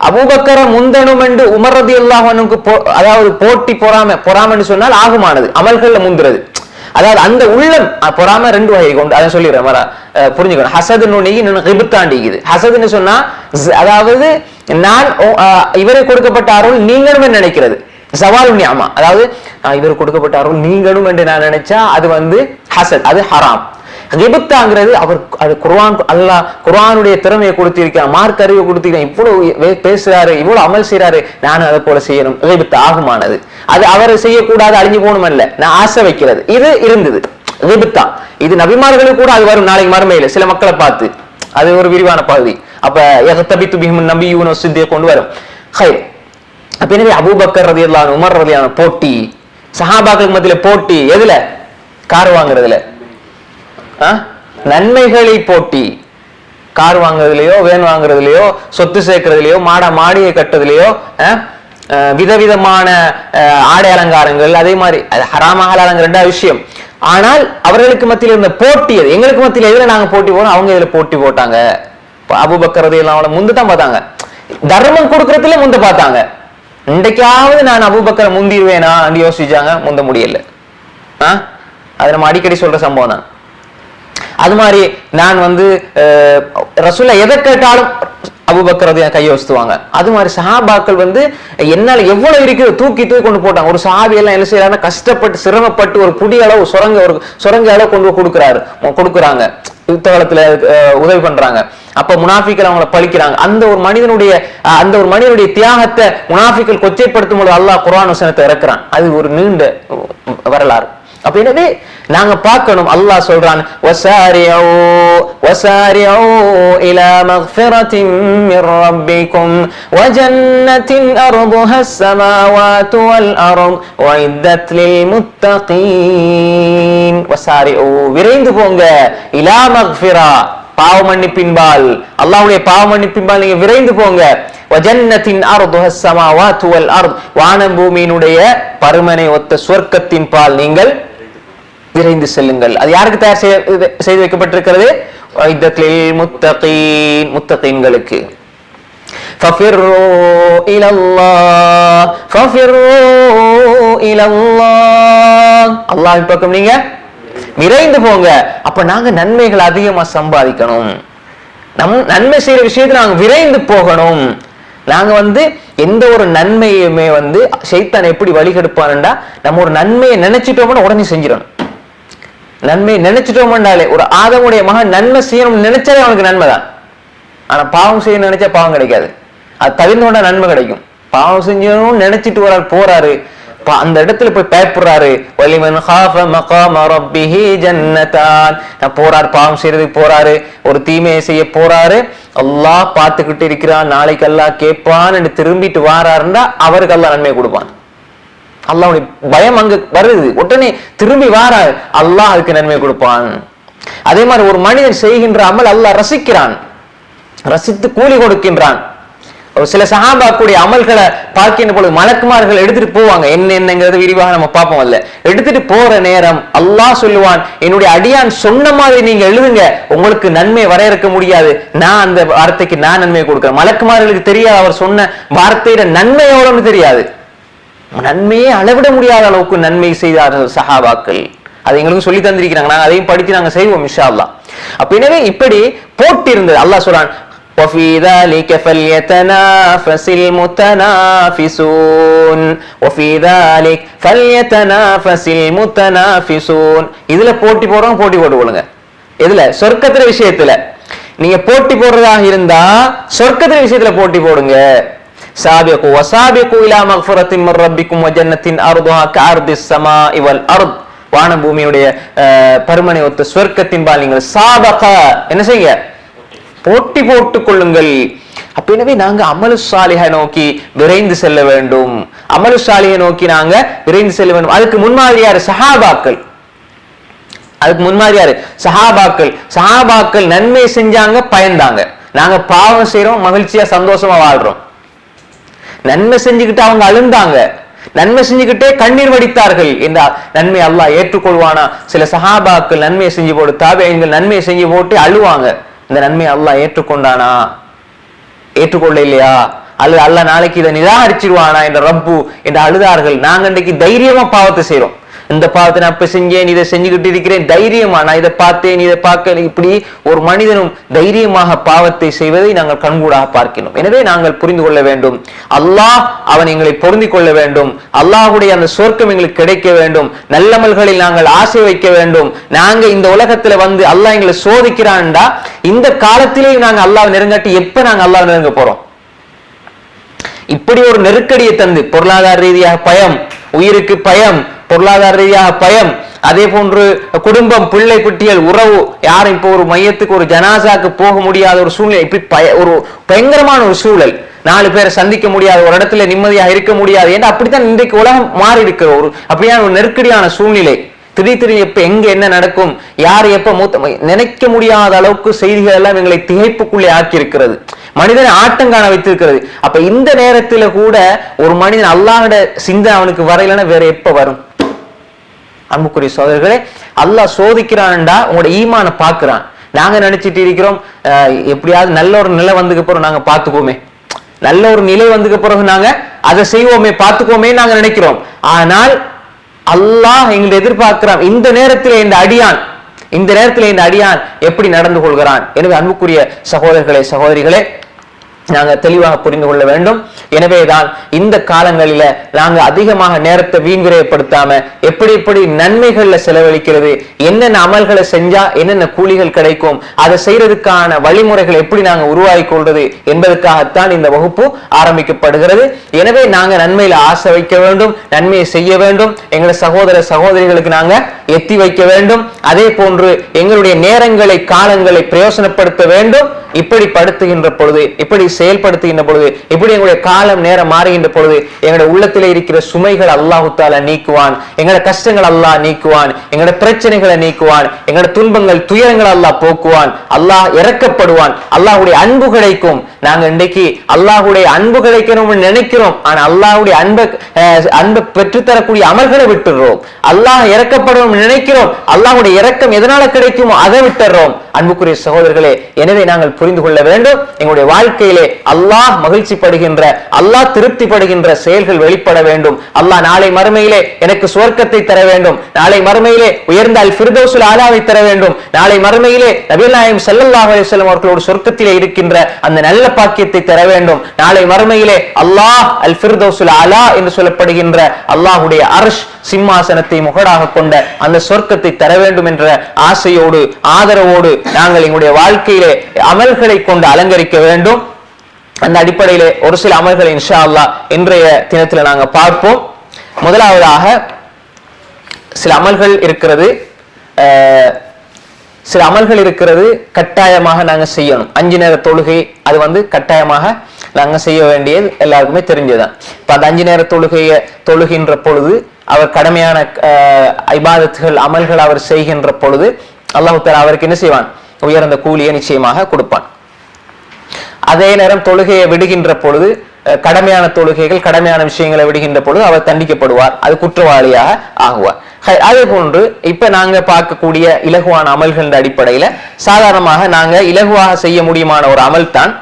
அபூபக்கர முந்தனும் என்று உமர் ரலியல்லாஹு அன்ஹுக்கு அதாவது போட்டி பொறாமன்னு சொன்னால் ஆகுமானது அமல்கள்ல முந்துறது. அதாவது அந்த உள்ளம் பொறாம ரெண்டு வகை கொண்டு, அதை சொல்லிடுறேன் புரிஞ்சுக்கணும். ஹசது நுனித்தாண்டிக்குது. ஹசதுன்னு சொன்னா அதாவது நான் இவரை கொடுக்கப்பட்ட அருள் நீங்களுமே நினைக்கிறது, ஜவாலு நிஅமா, அதாவது இவர் கொடுக்கப்பட்ட அருள் நீங்களும் என்று நான் நினைச்சா அது ஹசத், அது ஹராம். கிபுத்தாங்கிறது அது குர்ஆன், அல்லாஹ் குர்ஆனுடைய திறமையை கொடுத்திருக்கான், மார்க் அறிவை கொடுத்திருக்கான், இவ்வளவு பேசுறாரு, இவ்வளவு அமல் செய்யறாரு, நானும் அதை போல செய்யணும். கிபுத் ஆகுமானது. அது அவர் செய்யக்கூடாது, அழிஞ்சு போகணும் அல்ல, நான் ஆசை வைக்கிறது. இது இருந்தது கிபுத்தா. இது நபிமார்களுக்கு கூட அது வரும் நாளைக்கு மறுமையில சில மக்களை பார்த்து. அது ஒரு விரிவான பகுதி. அப்ப யக்தபித்து பிஹிம் நபியூன சித்திய கொண்டு வரும். ஹைர். அப்ப எனவே அபூபக்கர் ரலியல்லாஹு அன்ஹு, உமர் ரலியல்லாஹு அன்ஹு போட்டி, சஹாபாக்களுக்கு மத்தியில போட்டி. எதுல? கார் வாங்குறதுல, நன்மைகளை போட்டி. கார் வாங்குறதுலயோ, வேன் வாங்குறதுலயோ, சொத்து சேர்க்கறதுலயோ, மாடியை கட்டுறதுலயோ, விதவிதமான ஆடை அலங்காரங்கள், அதே மாதிரி ஹராமா ஹலாலுங்கிற ரெண்டாவது விஷயம். ஆனால் அவர்களுக்கு மத்தியில் இருந்த போட்டி, அது எங்களுக்கு மத்தியில் எதுல நாங்க போட்டி போறோம், அவங்க இதுல போட்டி போட்டாங்க. அபூபக்கர் ரலியல்லாஹு அன்ஹு முந்து தான் பார்த்தாங்க, தர்மம் கொடுக்கறதுல முந்த பார்த்தாங்க. இன்றைக்காவது நான் அபூபக்கரை முந்திடுவேனா யோசிச்சாங்க, முந்த முடியல. அது நம்ம அடிக்கடி சொல்ற சம்பவம் தான். அது மாதிரி நான் ரசூலுல்லாஹ் எதை கேட்டாலும் அபூபக்கர் கையை வச்சுவாங்க. அது மாதிரி சஹாபாக்கள் என்னால எவ்வளவு இருக்குது தூக்கி கொண்டு போட்டாங்க. ஒரு சஹாபி எல்லாம் என்ன செய்யறாங்க, கஷ்டப்பட்டு சிரமப்பட்டு ஒரு புடி அளவு சுரங்க அளவு கொண்டு கொடுக்குறாங்க, யுத்த காலத்துல உதவி பண்றாங்க. அப்ப முனாஃபிக்கள் அவங்களை பழிக்கிறாங்க. அந்த ஒரு மனிதனுடைய தியாகத்தை முனாஃபிக்கள் கொச்சைப்படுத்தும் போது அல்லாஹ் குர்ஆன் வசனத்தை இறக்குறான். அது ஒரு நீண்ட வரலாறு. அப்ப எனவே நாங்க பார்க்கணும், அல்லாஹ் சொல்றான், வஸாரிஊ இலா மக்ஃபிரத்தின் மிர் ரப்பிக்கும் வ ஜன்னத்தின் அர்துஹஸ் ஸமாவாத்து வல் அர்து உஇத்தத் லில் முத்தகீன். வஸாரிஊ விரைந்து போங்க, இலா மக்ஃபிரா பாவ மன்னிப்பின்பால், அல்லாஹ்வுடைய பாவ மன்னிப்பின்பால் நீங்க விரைந்து போங்க. வ ஜன்னத்தின் அர்துஹஸ் ஸமாவாத்து வல் அர்து வானம் பூமியினுடைய பருமனை ஒத்த சொர்க்கத்தின் பால் நீங்கள் விரைந்து செல்லுங்கள். அது யாருக்கு தயார் செய்து வைக்கப்பட்டிருக்கிறது? முத்தகீன்களுக்கு. அல்லாஹ்வின் பக்கம் நீங்க விரைந்து போங்க. அப்ப நாங்க நன்மைகள் அதிகமா சம்பாதிக்கணும். நன்மை செய்யற விஷயத்துல நாங்க விரைந்து போகணும். நாங்க எந்த ஒரு நன்மையுமே ஷைத்தான் எப்படி வழிகெடுப்பான்டா, நம்ம ஒரு நன்மையை நினைச்சிட்டோம்னா உடனே செஞ்சிடணும். நன்மை நினைச்சிட்டோம்னாலே, ஒரு ஆதமுடைய மகன் நன்மை செய்யணும்னு நினைச்சாலே அவனுக்கு நன்மை தான். ஆனா பாவம் செய்ய நினைச்சா பாவம் கிடைக்காது, அது தவிர்த்து கொண்டா நன்மை கிடைக்கும். பாவம் செஞ்சணும்னு நினைச்சிட்டு போறாரு, அந்த இடத்துல போய் பயப்படுறாரு. வலிமன் காஃப மகாம ரப்பிஹி ஜன்னதான், போறாரு, பாவம் செய்யறதுக்கு போறாரு, ஒரு தீமையை செய்ய போறாரு, அல்லாஹ் பார்த்துக்கிட்டு இருக்கிறான், நாளைக்கு அல்லாஹ் கேட்பான்னு திரும்பிட்டு வாராருன்னா அவருக்கு அல்லாஹ் நன்மை கொடுப்பான். அல்லாஹ்வுடைய பயம் அங்க வருது, உடனே திரும்பி வாராரு, அல்லாஹ் அதுக்கு நன்மை கொடுப்பான். அதே மாதிரி ஒரு மனிதன் செய்கின்ற அமல் அல்லாஹ் ரசிக்கிறான், ரசித்து கூலி கொடுக்கின்றான். சில சஹாபாக்குடைய அமல்களை பார்க்கின்ற பொழுது மலக்குமார்கள் எடுத்துட்டு போவாங்க. என்னங்கிறது விரிவாக நம்ம பார்ப்போம். அல்ல எடுத்துட்டு போற நேரம் அல்லாஹ் சொல்லுவான், என்னுடைய அடியான் சொன்ன மாதிரி நீங்க எழுதுங்க, உங்களுக்கு நன்மை வரையறுக்க முடியாது, நான் அந்த வார்த்தைக்கு நான் நன்மை கொடுக்கிறேன். மலக்குமார்களுக்கு தெரியாது அவர் சொன்ன வார்த்தையில நன்மை எவ்வளவுன்னு தெரியாது. நன்மையே அளவிட முடியாத அளவுக்கு நன்மை செய்தார்கள் சஹாபாக்கள். அது எங்களுக்கு சொல்லி தந்திருக்கிறாங்க, நாங்க அதையும் படித்து நாங்க செய்வோம் இன்ஷா அல்லாஹ். அப்ப எனவே இப்படி போட்டி இருந்தது. அல்லாஹ் சொல்றான், وفي ذلك فليتنافس المتنافسون وفي ذلك فليتنافس المتنافسون. இதுல போட்டி போறோம், போட்டி போடுங்க. இதுல சொர்க்கத்தின் விஷயத்துல நீங்க போட்டி போடுறதாக இருந்தா சொர்க்கத்தின் விஷயத்துல போட்டி போடுங்க. சாபிகு வசாபிகு இலா மக்ஃபிரத்தின் மிர் ரப்பிக்கும் வ ஜன்னத்தின் அர்துஹா கஅர்திஸ் ஸமாஇ வல் அர்த், வானம் பூமியுடைய பருமனை ஒத்த சொர்க்கத்தின் பால் நீங்கள் சாபக என்ன செய்யுங்க, போட்டி போட்டுக் கொள்ளுங்கள். அப்ப எனவே நாங்க அமலு சாலிஹை நோக்கி விரைந்து செல்ல வேண்டும். அமலு சாலிஹை நோக்கி நாங்க விரைந்து செல்ல வேண்டும். அதுக்கு முன்மாதிரி யாரு? சஹாபாக்கள். அதுக்கு முன்மாதிரி யாரு? சஹாபாக்கள். சஹாபாக்கள் நன்மை செஞ்சாங்க, பயந்தாங்க. நாங்க பாவம் செய்யறோம், மகிழ்ச்சியா சந்தோஷமா வாழ்றோம். நன்மை செஞ்சுக்கிட்டு அவங்க அழுந்தாங்க, நன்மை செஞ்சுக்கிட்டே கண்ணீர் வடித்தார்கள். இந்த நன்மை அல்லாஹ் ஏற்றுக்கொள்வானா? சில சஹாபாக்கள் நன்மையை செஞ்சு போட்டு, தாபிஈன்கள் நன்மையை செஞ்சு போட்டு அழுவாங்க. இந்த நன்மை அல்லாஹ் ஏற்றுக்கொண்டானா, ஏற்றுக்கொள்ள இல்லையா, அல்லது அல்லாஹ் நாளைக்கு இதை நிராகரிச்சிருவானா என்ற ரப்பு என்று அழுதார்கள். நாங்க இன்றைக்கு தைரியமா பாவத்தை செய்யறோம். இந்த பாவத்தை நான் இப்ப செஞ்சேன், இதை செஞ்சுக்கிட்டு இருக்கிறேன், தைரியமா நான் இதை பார்த்தேன், இதை பார்க்க, இப்படி ஒரு மனிதனும் தைரியமாக பாவத்தை செய்வதை நாங்கள் கண்கூடாக பார்க்கிறோம். எனவே நாங்கள் புரிந்து கொள்ள வேண்டும், அல்லாஹ் அவன் எங்களை பொருந்திக் கொள்ள வேண்டும், அல்லாஹுடைய அந்த சொர்க்கம் எங்களுக்கு கிடைக்க வேண்டும், நல்லமல்களில் நாங்கள் ஆசை வைக்க வேண்டும். நாங்க இந்த உலகத்துல வந்து அல்லாஹ் எங்களை சோதிக்கிறான்டா, இந்த காலத்திலேயும் நாங்க அல்லாஹ் நெருங்காட்டி எப்ப நாங்க அல்லாஹ் நெருங்க போறோம்? இப்படி ஒரு நெருக்கடியை தந்து, பொருளாதார ரீதியாக பயம், உயிருக்கு பயம், பொருளாதார ரீதியாக பயம், அதே போன்று குடும்பம், பிள்ளை குட்டிகள், உறவு, யாரும் இப்போ ஒரு மையத்துக்கு ஒரு ஜனாசாக்கு போக முடியாத ஒரு சூழ்நிலை, இப்படி ஒரு பயங்கரமான ஒரு சூழல், 4 பேரை சந்திக்க முடியாது, ஒரு இடத்துல நிம்மதியாக இருக்க முடியாது என்று அப்படித்தான் இன்றைக்கு உலகம் மாறி இருக்கிற ஒரு அப்படியான ஒரு நெருக்கடியான சூழ்நிலை. திடீர் எப்ப எங்க என்ன நடக்கும், யார் எப்ப நினைக்க முடியாத அளவுக்கு செய்திகள் எல்லாம் எங்களை திகைப்புக்குள்ளே ஆக்கி இருக்கிறது, மனிதனை ஆட்டம் காண வைத்திருக்கிறது. அப்ப இந்த நேரத்துல கூட ஒரு மனிதன் அல்லாஹ்வோட சிந்தனை அவனுக்கு வரையிலன்னா வேற எப்ப வரும்? அன்புக்குரிய சகோதரர்களே, அல்லாஹ் சோதிக்கிறான்டா உங்களோட ஈமான பாக்குறான். நாங்க நினைச்சிட்டு இருக்கிறோம் எப்படியாவது நல்ல ஒரு நிலை வந்துக்கு போறோம், நாங்க பாத்துக்கோமே, நல்ல ஒரு நிலை வந்துக்கு பிறகு நாங்க அதை செய்வோமே, பாத்துக்கோமே நாங்க நினைக்கிறோம். ஆனால் அல்லாஹ் எங்களை எதிர்பார்க்கிறான், இந்த நேரத்தில் இந்த அடியான் எப்படி நடந்து கொள்கிறான். எனவே அன்புக்குரிய சகோதரர்களே, சகோதரிகளே, நாங்க தெளிவாக புரிந்து கொள்ள வேண்டும். எனவேதான் இந்த காலங்களில நாங்க அதிகமாக நேரத்தை வீண் விரயப்படுத்தாம எப்படி நன்மைகள்ல செலவழிக்கிறது, என்னென்ன அமல்களை செஞ்சா என்னென்ன கூலிகள் கிடைக்கும், அதை செய்யறதுக்கான வழிமுறைகள் எப்படி நாங்க உருவாக்கி கொள்றது என்பதற்காகத்தான் இந்த வகுப்பு ஆரம்பிக்கப்படுகிறது. எனவே நாங்க நன்மையில ஆசை வைக்க வேண்டும், நன்மையை செய்ய வேண்டும், எங்களை சகோதர சகோதரிகளுக்கு நாங்க எத்தி வைக்க வேண்டும். அதே போன்று எங்களுடைய நேரங்களை, காலங்களை பிரயோசனப்படுத்த வேண்டும். இப்படி படுத்துகின்ற பொழுது, இப்படி செயல்படுத்துகின்ற பொழுது, இப்படி எங்களுடைய காலம் நேரம் மாறுகின்ற பொழுது எங்களுடைய உள்ளத்திலே இருக்கிற சுமைகள் அல்லாஹ் தஆலா நீக்குவான், எங்களுடைய கஷ்டங்கள் அல்லாஹ் நீக்குவான், எங்களுடைய பிரச்சனைகளை நீக்குவான், எங்களுடைய துன்பங்கள் துயரங்கள் அல்லாஹ் போக்குவான், அல்லாஹ் இறக்கப்படுவான், அல்லாஹ்வுடைய அன்பு கிடைக்கும். நாங்க இன்றைக்கு அல்லாஹ்வுடைய அன்பு கிடைக்கணும்னு நினைக்கிறோம், ஆனா அல்லாஹ்வுடைய அன்பை பெற்றுத்தரக்கூடிய அமல்களை விட்டுறோம். அல்லாஹ் இறக்கப்படும் நினைக்கிறோம், அல்லாஹ்வுடைய இரக்கம் எதனால கிடைக்குமோ அதை விட்டுறோம். அன்புக்குரிய சகோதரர்களே, எனவே நாங்கள் புரிந்து கொள்ள வேண்டும், எங்களுடைய வாழ்க்கையிலே அல்லாஹ் மகிழ்ச்சி படுகின்ற, அல்லாஹ் திருப்தி படுகின்ற செயல்கள் வெளிப்பட வேண்டும். அல்லாஹ் நாளை மறுமையிலே எனக்கு சுவர்க்கத்தை தர வேண்டும், நாளை மறுமையிலே உயர்ந்த அல் ஃபிர்தௌஸுல் ஆலாவை தர வேண்டும், நாளை மறுமையிலே நபிகள் நாயகம் ஸல்லல்லாஹு அலைஹி வஸல்லம் அவர்களோடு சொர்க்கத்திலே இருக்கின்ற அந்த நல்ல பாக்கியத்தை தர வேண்டும், நாளை மறுமையிலே அல்லாஹ் அல் ஃபிர்தௌஸுல் ஆலா என்று சொல்லப்படுகின்ற அல்லாஹ்வுடைய அர்ஷ் சிம்மாசனத்தை முகடாக கொண்ட அந்த சொர்க்கத்தை தர வேண்டும் என்ற ஆசையோடு, ஆதரவோடு நாங்கள் எங்களுடைய வாழ்க்கையிலே அமல்களை கொண்டு அலங்கரிக்க வேண்டும். அந்த அடிப்படையிலே ஒரு சில அமல்களை இன்ஷா அல்லாஹ் இன்றைய தினத்தில் நாங்க பார்ப்போம். முதலாவதாக சில அமல்கள் இருக்கிறது, கட்டாயமாக நாங்க செய்யணும். 5 நேர தொழுகை அது கட்டாயமாக நாங்க செய்ய வேண்டியது எல்லாருக்குமே தெரிஞ்சதுதான். இப்ப அந்த 5 நேர தொழுகையை தொழுகின்ற பொழுது, அவர் கடமையான இபாதத்துகள் அமல்கள் அவர் செய்கின்ற பொழுது அல்லாஹ் தஆலா அவருக்கு என்ன செய்வான்? உயர்ந்த கூலியை நிச்சயமாக கொடுப்பான். அதே நேரம் தொழுகையை விடுகின்ற பொழுது, கடமையான தொழுகைகள், கடமையான விஷயங்களை விடுகின்ற பொழுது அவர் தண்டிக்கப்படுவார், அது குற்றவாளியாக ஆகுவார். அதே போன்று இப்ப நாங்க பார்க்கக்கூடிய இலகுவான அமல்கள் அடிப்படையில சாதாரணமாக நாங்க இலகுவாக செய்ய முடியுமான ஒரு அமல் தான்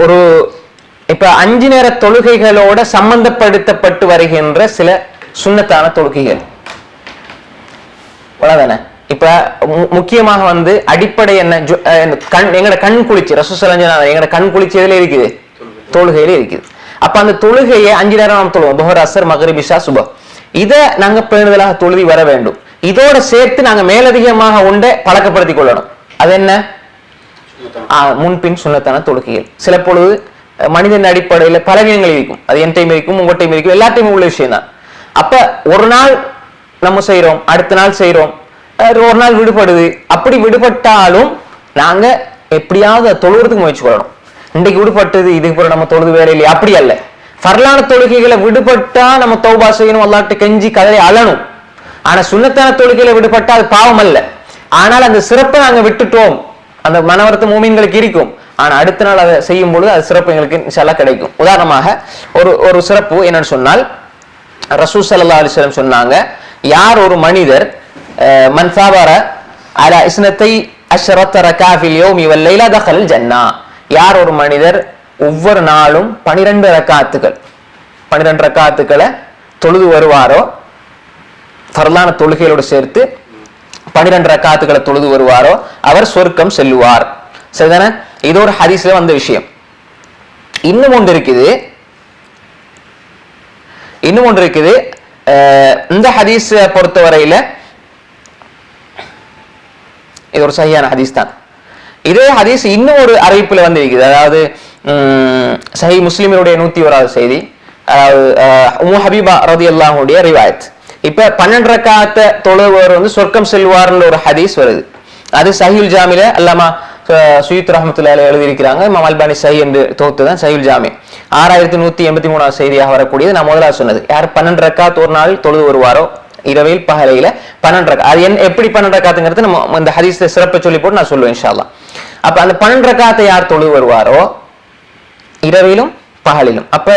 ஒரு இப்ப 5 நேர தொழுகைகளோட சம்பந்தப்படுத்தப்பட்டு வருகின்ற சில சுன்னத்தான தொழுகைகள் அவ்வளவுதானே. இப்ப முக்கியமாக அடிப்படை என்ன, எங்கட கண் குளிச்சு எங்கட கண் குளிச்சு எதுல இருக்குது? தொழுகையில இருக்குது. அப்ப அந்த தொழுகையை 5 நேரம் நாம் தொழுவோம், துஹர், அஸ்ர், மக்ரிப், இஷா, சுபஹ். இத நாங்க பேணுதலாக தொழுதி வர வேண்டும். இதோட சேர்த்து நாங்க மேலதிகமாக ஒன்றை பழக்கப்படுத்திக் கொள்ளணும். அது என்ன? முன்பின் சுன்னத்தான தொழுகைகள். சில பொழுது மனிதன் அடிப்படையில பலவீனங்கள் இருக்கும், அது என் டைம் இருக்கும், உங்க டைம் இருக்கும், எல்லா டைமும் உள்ள விஷயம் தான். அப்ப ஒரு நாள் நம்ம செய்யறோம், அடுத்த நாள் செய்யறோம், ஒரு நாள் விடுபடுது. அப்படி விடுபட்டாலும் நாங்க எப்படியாவது தொழுகிறதுக்கு முயற்சி கொள்ளணும். இன்றைக்கு விடுபட்டது, இதுக்கு பிறகு நம்ம தொழுது வேலை இல்லையா? அப்படி அல்ல. ஃபர்லான தொழுகைகளை விடுபட்டா நம்ம தௌபா செய்யணும், அல்லாஹ்ட்ட கெஞ்சி கதறி அழணும். ஆனா சுன்னத்தான தொழுகைகளை விடுபட்டா அது பாவம் அல்ல. ஆனால் அந்த சிறப்பை நாங்க விட்டுட்டோம், அந்த மனவரத்து மூமின்களுக்கு இருக்கும். ஆனா அடுத்த நாள் அதை செய்யும் பொழுது அது சிறப்பு எங்களுக்கு இன்ஷா அல்லாஹ் கிடைக்கும். உதாரணமாக ஒரு சிறப்பு என்னன்னு சொன்னால், ரசூல் ஸல்லல்லாஹு அலைஹி வஸல்லம் சொன்னாங்க, யார் ஒரு மனிதர் மன் சாபர அலா இஸ்னத்தை அஷ்ரத்த ரகா ஃபில் யௌமி வல் லைலா தഖல் ஜன்னா. யார் ஒரு மனிதர் ஒவ்வொரு நாளும் 12 ரக்காத்துக்களை தொழுது வருவாரோ, ஃபர்லான தொழுகையோடு சேர்த்து 12 ரக்காத்துக்களை தொழுது வருவாரோ அவர் சொர்க்கம் செல்லுவார். சரிதானே? இது ஒரு ஹதீஸ்ல வந்த விஷயம். இன்னும் ஒன்று இருக்குது. இந்த ஹதீஸ் பொறுத்தவரையில இது ஒரு சரியான ஹதீஸ் தான். இதே ஹதீஸ் இன்னும் ஒரு அறிவிப்புல வந்து இருக்குது. அதாவது சஹீஹ் முஸ்லிமினுடைய 101வது செய்தி, உம்மு ஹபீபா ரலியல்லாஹு அன்ஹுடைய ரிவாயத். இப்ப 12 ரக்காத்தை தொழுவர் வந்து சொர்க்கம் செல்வார்ன்ற ஒரு ஹதீஸ் வருது. அது சஹீஹுல் ஜாமில அல்லாமா சுயூத் ரஹ்மத்துல்லாஹி அலைஹி எழுதியிருக்கிறாங்க. இமாம் அல்பானி சஹீஹ் என்று தொகுத்துதான் சஹீஹுல் ஜாமி. 6183வது செய்தியாக வரக்கூடியது. நான் முதலாக சொன்னது, யார் 12 ரக்காத் ஒரு நாள் தொழுது வருவாரோ இரவில் பகலையில 12 ரக்காத், அது எப்படி 12 ரக்காத்துங்கிறது நம்ம இந்த ஹதீஸ்ல சிறப்பை சொல்லி போட்டு நான் சொல்லுவேன் இன்ஷா அல்லாஹ். அப்ப அந்த 12 ரக்காத்தை யார் தொழுது வருவாரோ இரவிலும் பகலிலும், அப்ப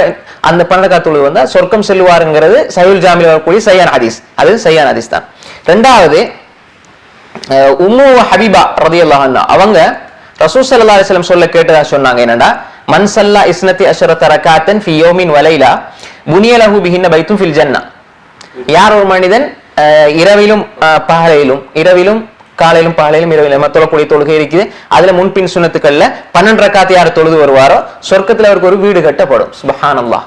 அந்த 12 ரக்காத் தொழுது வந்தா சொர்க்கம் செல்வாருங்கிறது சஹீஹுல் ஜாமில வரக்கூடிய சஹீஹான ஹதீஸ். அது சஹீஹான ஹதீஸ் தான். இரண்டாவது, உம்மு ஹபீபா ரலியல்லாஹு அன்ஹா அவங்க ரசூல் ஸல்லல்லாஹு அலைஹி வஸல்லம் சொல்ல கேட்டதா சொன்னாங்க. என்னடா, மன் ஸல்லா இஸ்னதி அஷரத ரகாத்தன் ஃபி யௌமின் வ லைலா புனிய லஹு பிஹின்ன பைத்துன் ஃபில் ஜன்னா. யார் ஒரு மனிதன் இரவிலும் காலையிலும் பகலையிலும் இரவிலும் தொழக்கூடிய தொழுகை இருக்குது, அதுல முன்பின் சுன்னத்துக்கள்ல 12 ரக்காத்தை யார் தொழுது வருவாரோ சொர்க்கத்துல அவருக்கு ஒரு வீடு கட்டப்படும். சுப்ஹானல்லாஹ்,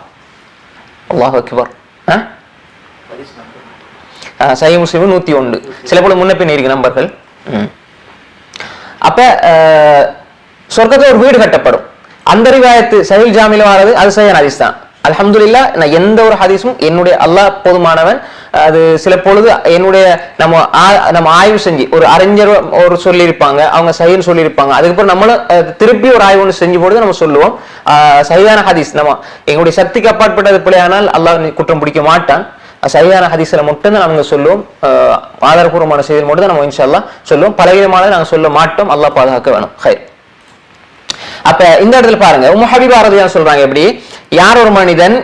அல்லாஹு அக்பர். சஹீஹ் முஸ்லிம் 101. சில போல முன்ன பின் இருக்கு நம்பர்கள். அப்ப சொர்க்கத்துல ஒரு வீடு கட்டப்படும். அந்த ரிவாயத்து சஹீஹுல் ஜாமில வாரது, அது சஹீஹ் ஹதீஸ் தான். அல்ஹம்துலில்லாஹ், நான் எந்த ஒரு ஹதீஸும் என்னுடைய அல்லாஹ் போதுமானவன். அது சில பொழுது என்னுடைய நம்ம ஆய்வு செஞ்சு ஒரு அறிஞர் ஒரு சொல்லியிருப்பாங்க, அவங்க சஹீஹ்னு சொல்லியிருப்பாங்க, அதுக்கப்புறம் நம்மளும் திருப்பி ஒரு ஆய்வு ஒன்று செஞ்சு போது நம்ம சொல்லுவோம் சஹீஹான ஹதீஸ். நம்ம எங்களுடைய சக்திக்கு அப்பாற்பட்டது பிள்ளையானால் அல்லாஹ் குற்றம் பிடிக்க மாட்டான். சஹீஹான ஹதீஸ்ல மட்டும்தான் நாங்க சொல்லுவோம், ஆதாரபூர்வமான செய்தியில் மட்டும் தான் நம்ம இன்ஷா அல்லாஹ் சொல்லுவோம். பலவிதமான நாங்க சொல்ல மாட்டோம். அல்லாஹ் பாதுகாக்க வேணும். ஹைர். அப்ப இந்த இடத்துல பாருங்க, உம்மு ஹபீபா ரலியல்லாஹு சொல்றாங்க, எப்படி யார் ஒரு மனிதன்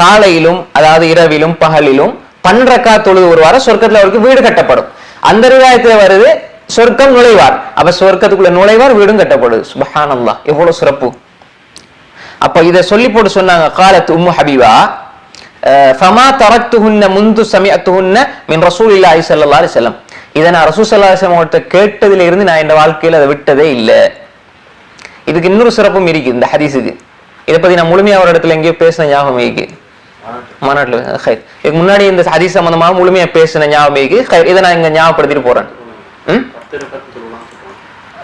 காலையிலும் அதாவது இரவிலும் பகலிலும் 12 ரக்காத் தொழுது வருவாரோ சொர்க்கத்துல அவருக்கு வீடு கட்டப்படும். அந்த ரிவாயத்துல வருது சொர்க்கம் நுழைவார். அப்ப சொர்க்கத்துக்குள்ள நுழைவார், வீடும் கட்டப்படுது. சுப்ஹானல்லாஹ், எவ்வளவு சிறப்பு. அப்ப இதை சொல்லி போட்டு சொன்னாங்க, காலத் உம்மு ஹபீபா ஃபமா தரக்துஹுன்ன முந்து சமிஅத்துஹுன்ன மின் ரசூலில்லாஹி ஸல்லல்லாஹு அலைஹி வஸல்லம். இதை நான் ரசூல் ஸல்லல்லாஹு அலைஹி வஸல்லம் கிட்ட கேட்டதில இருந்து நான் இந்த வாழ்க்கையில அதை விட்டதே இல்லை. இதுக்கு இன்னொரு சிறப்பும் இருக்கு இந்த ஹதீஸுக்கு. இதை பத்தி நான் முழுமையா ஒரு இடத்துல எங்கேயோ பேசின ஞாபகம் இருக்கு, மாநாட்டில். ஹைர், இதுக்கு முன்னாடி இந்த ஹதீஸ் சம்பந்தமாக முழுமையா பேசின ஞாபகம் இருக்கு. ஹைர், இதை நான் இங்க ஞாபகப்படுத்திட்டு போறேன்.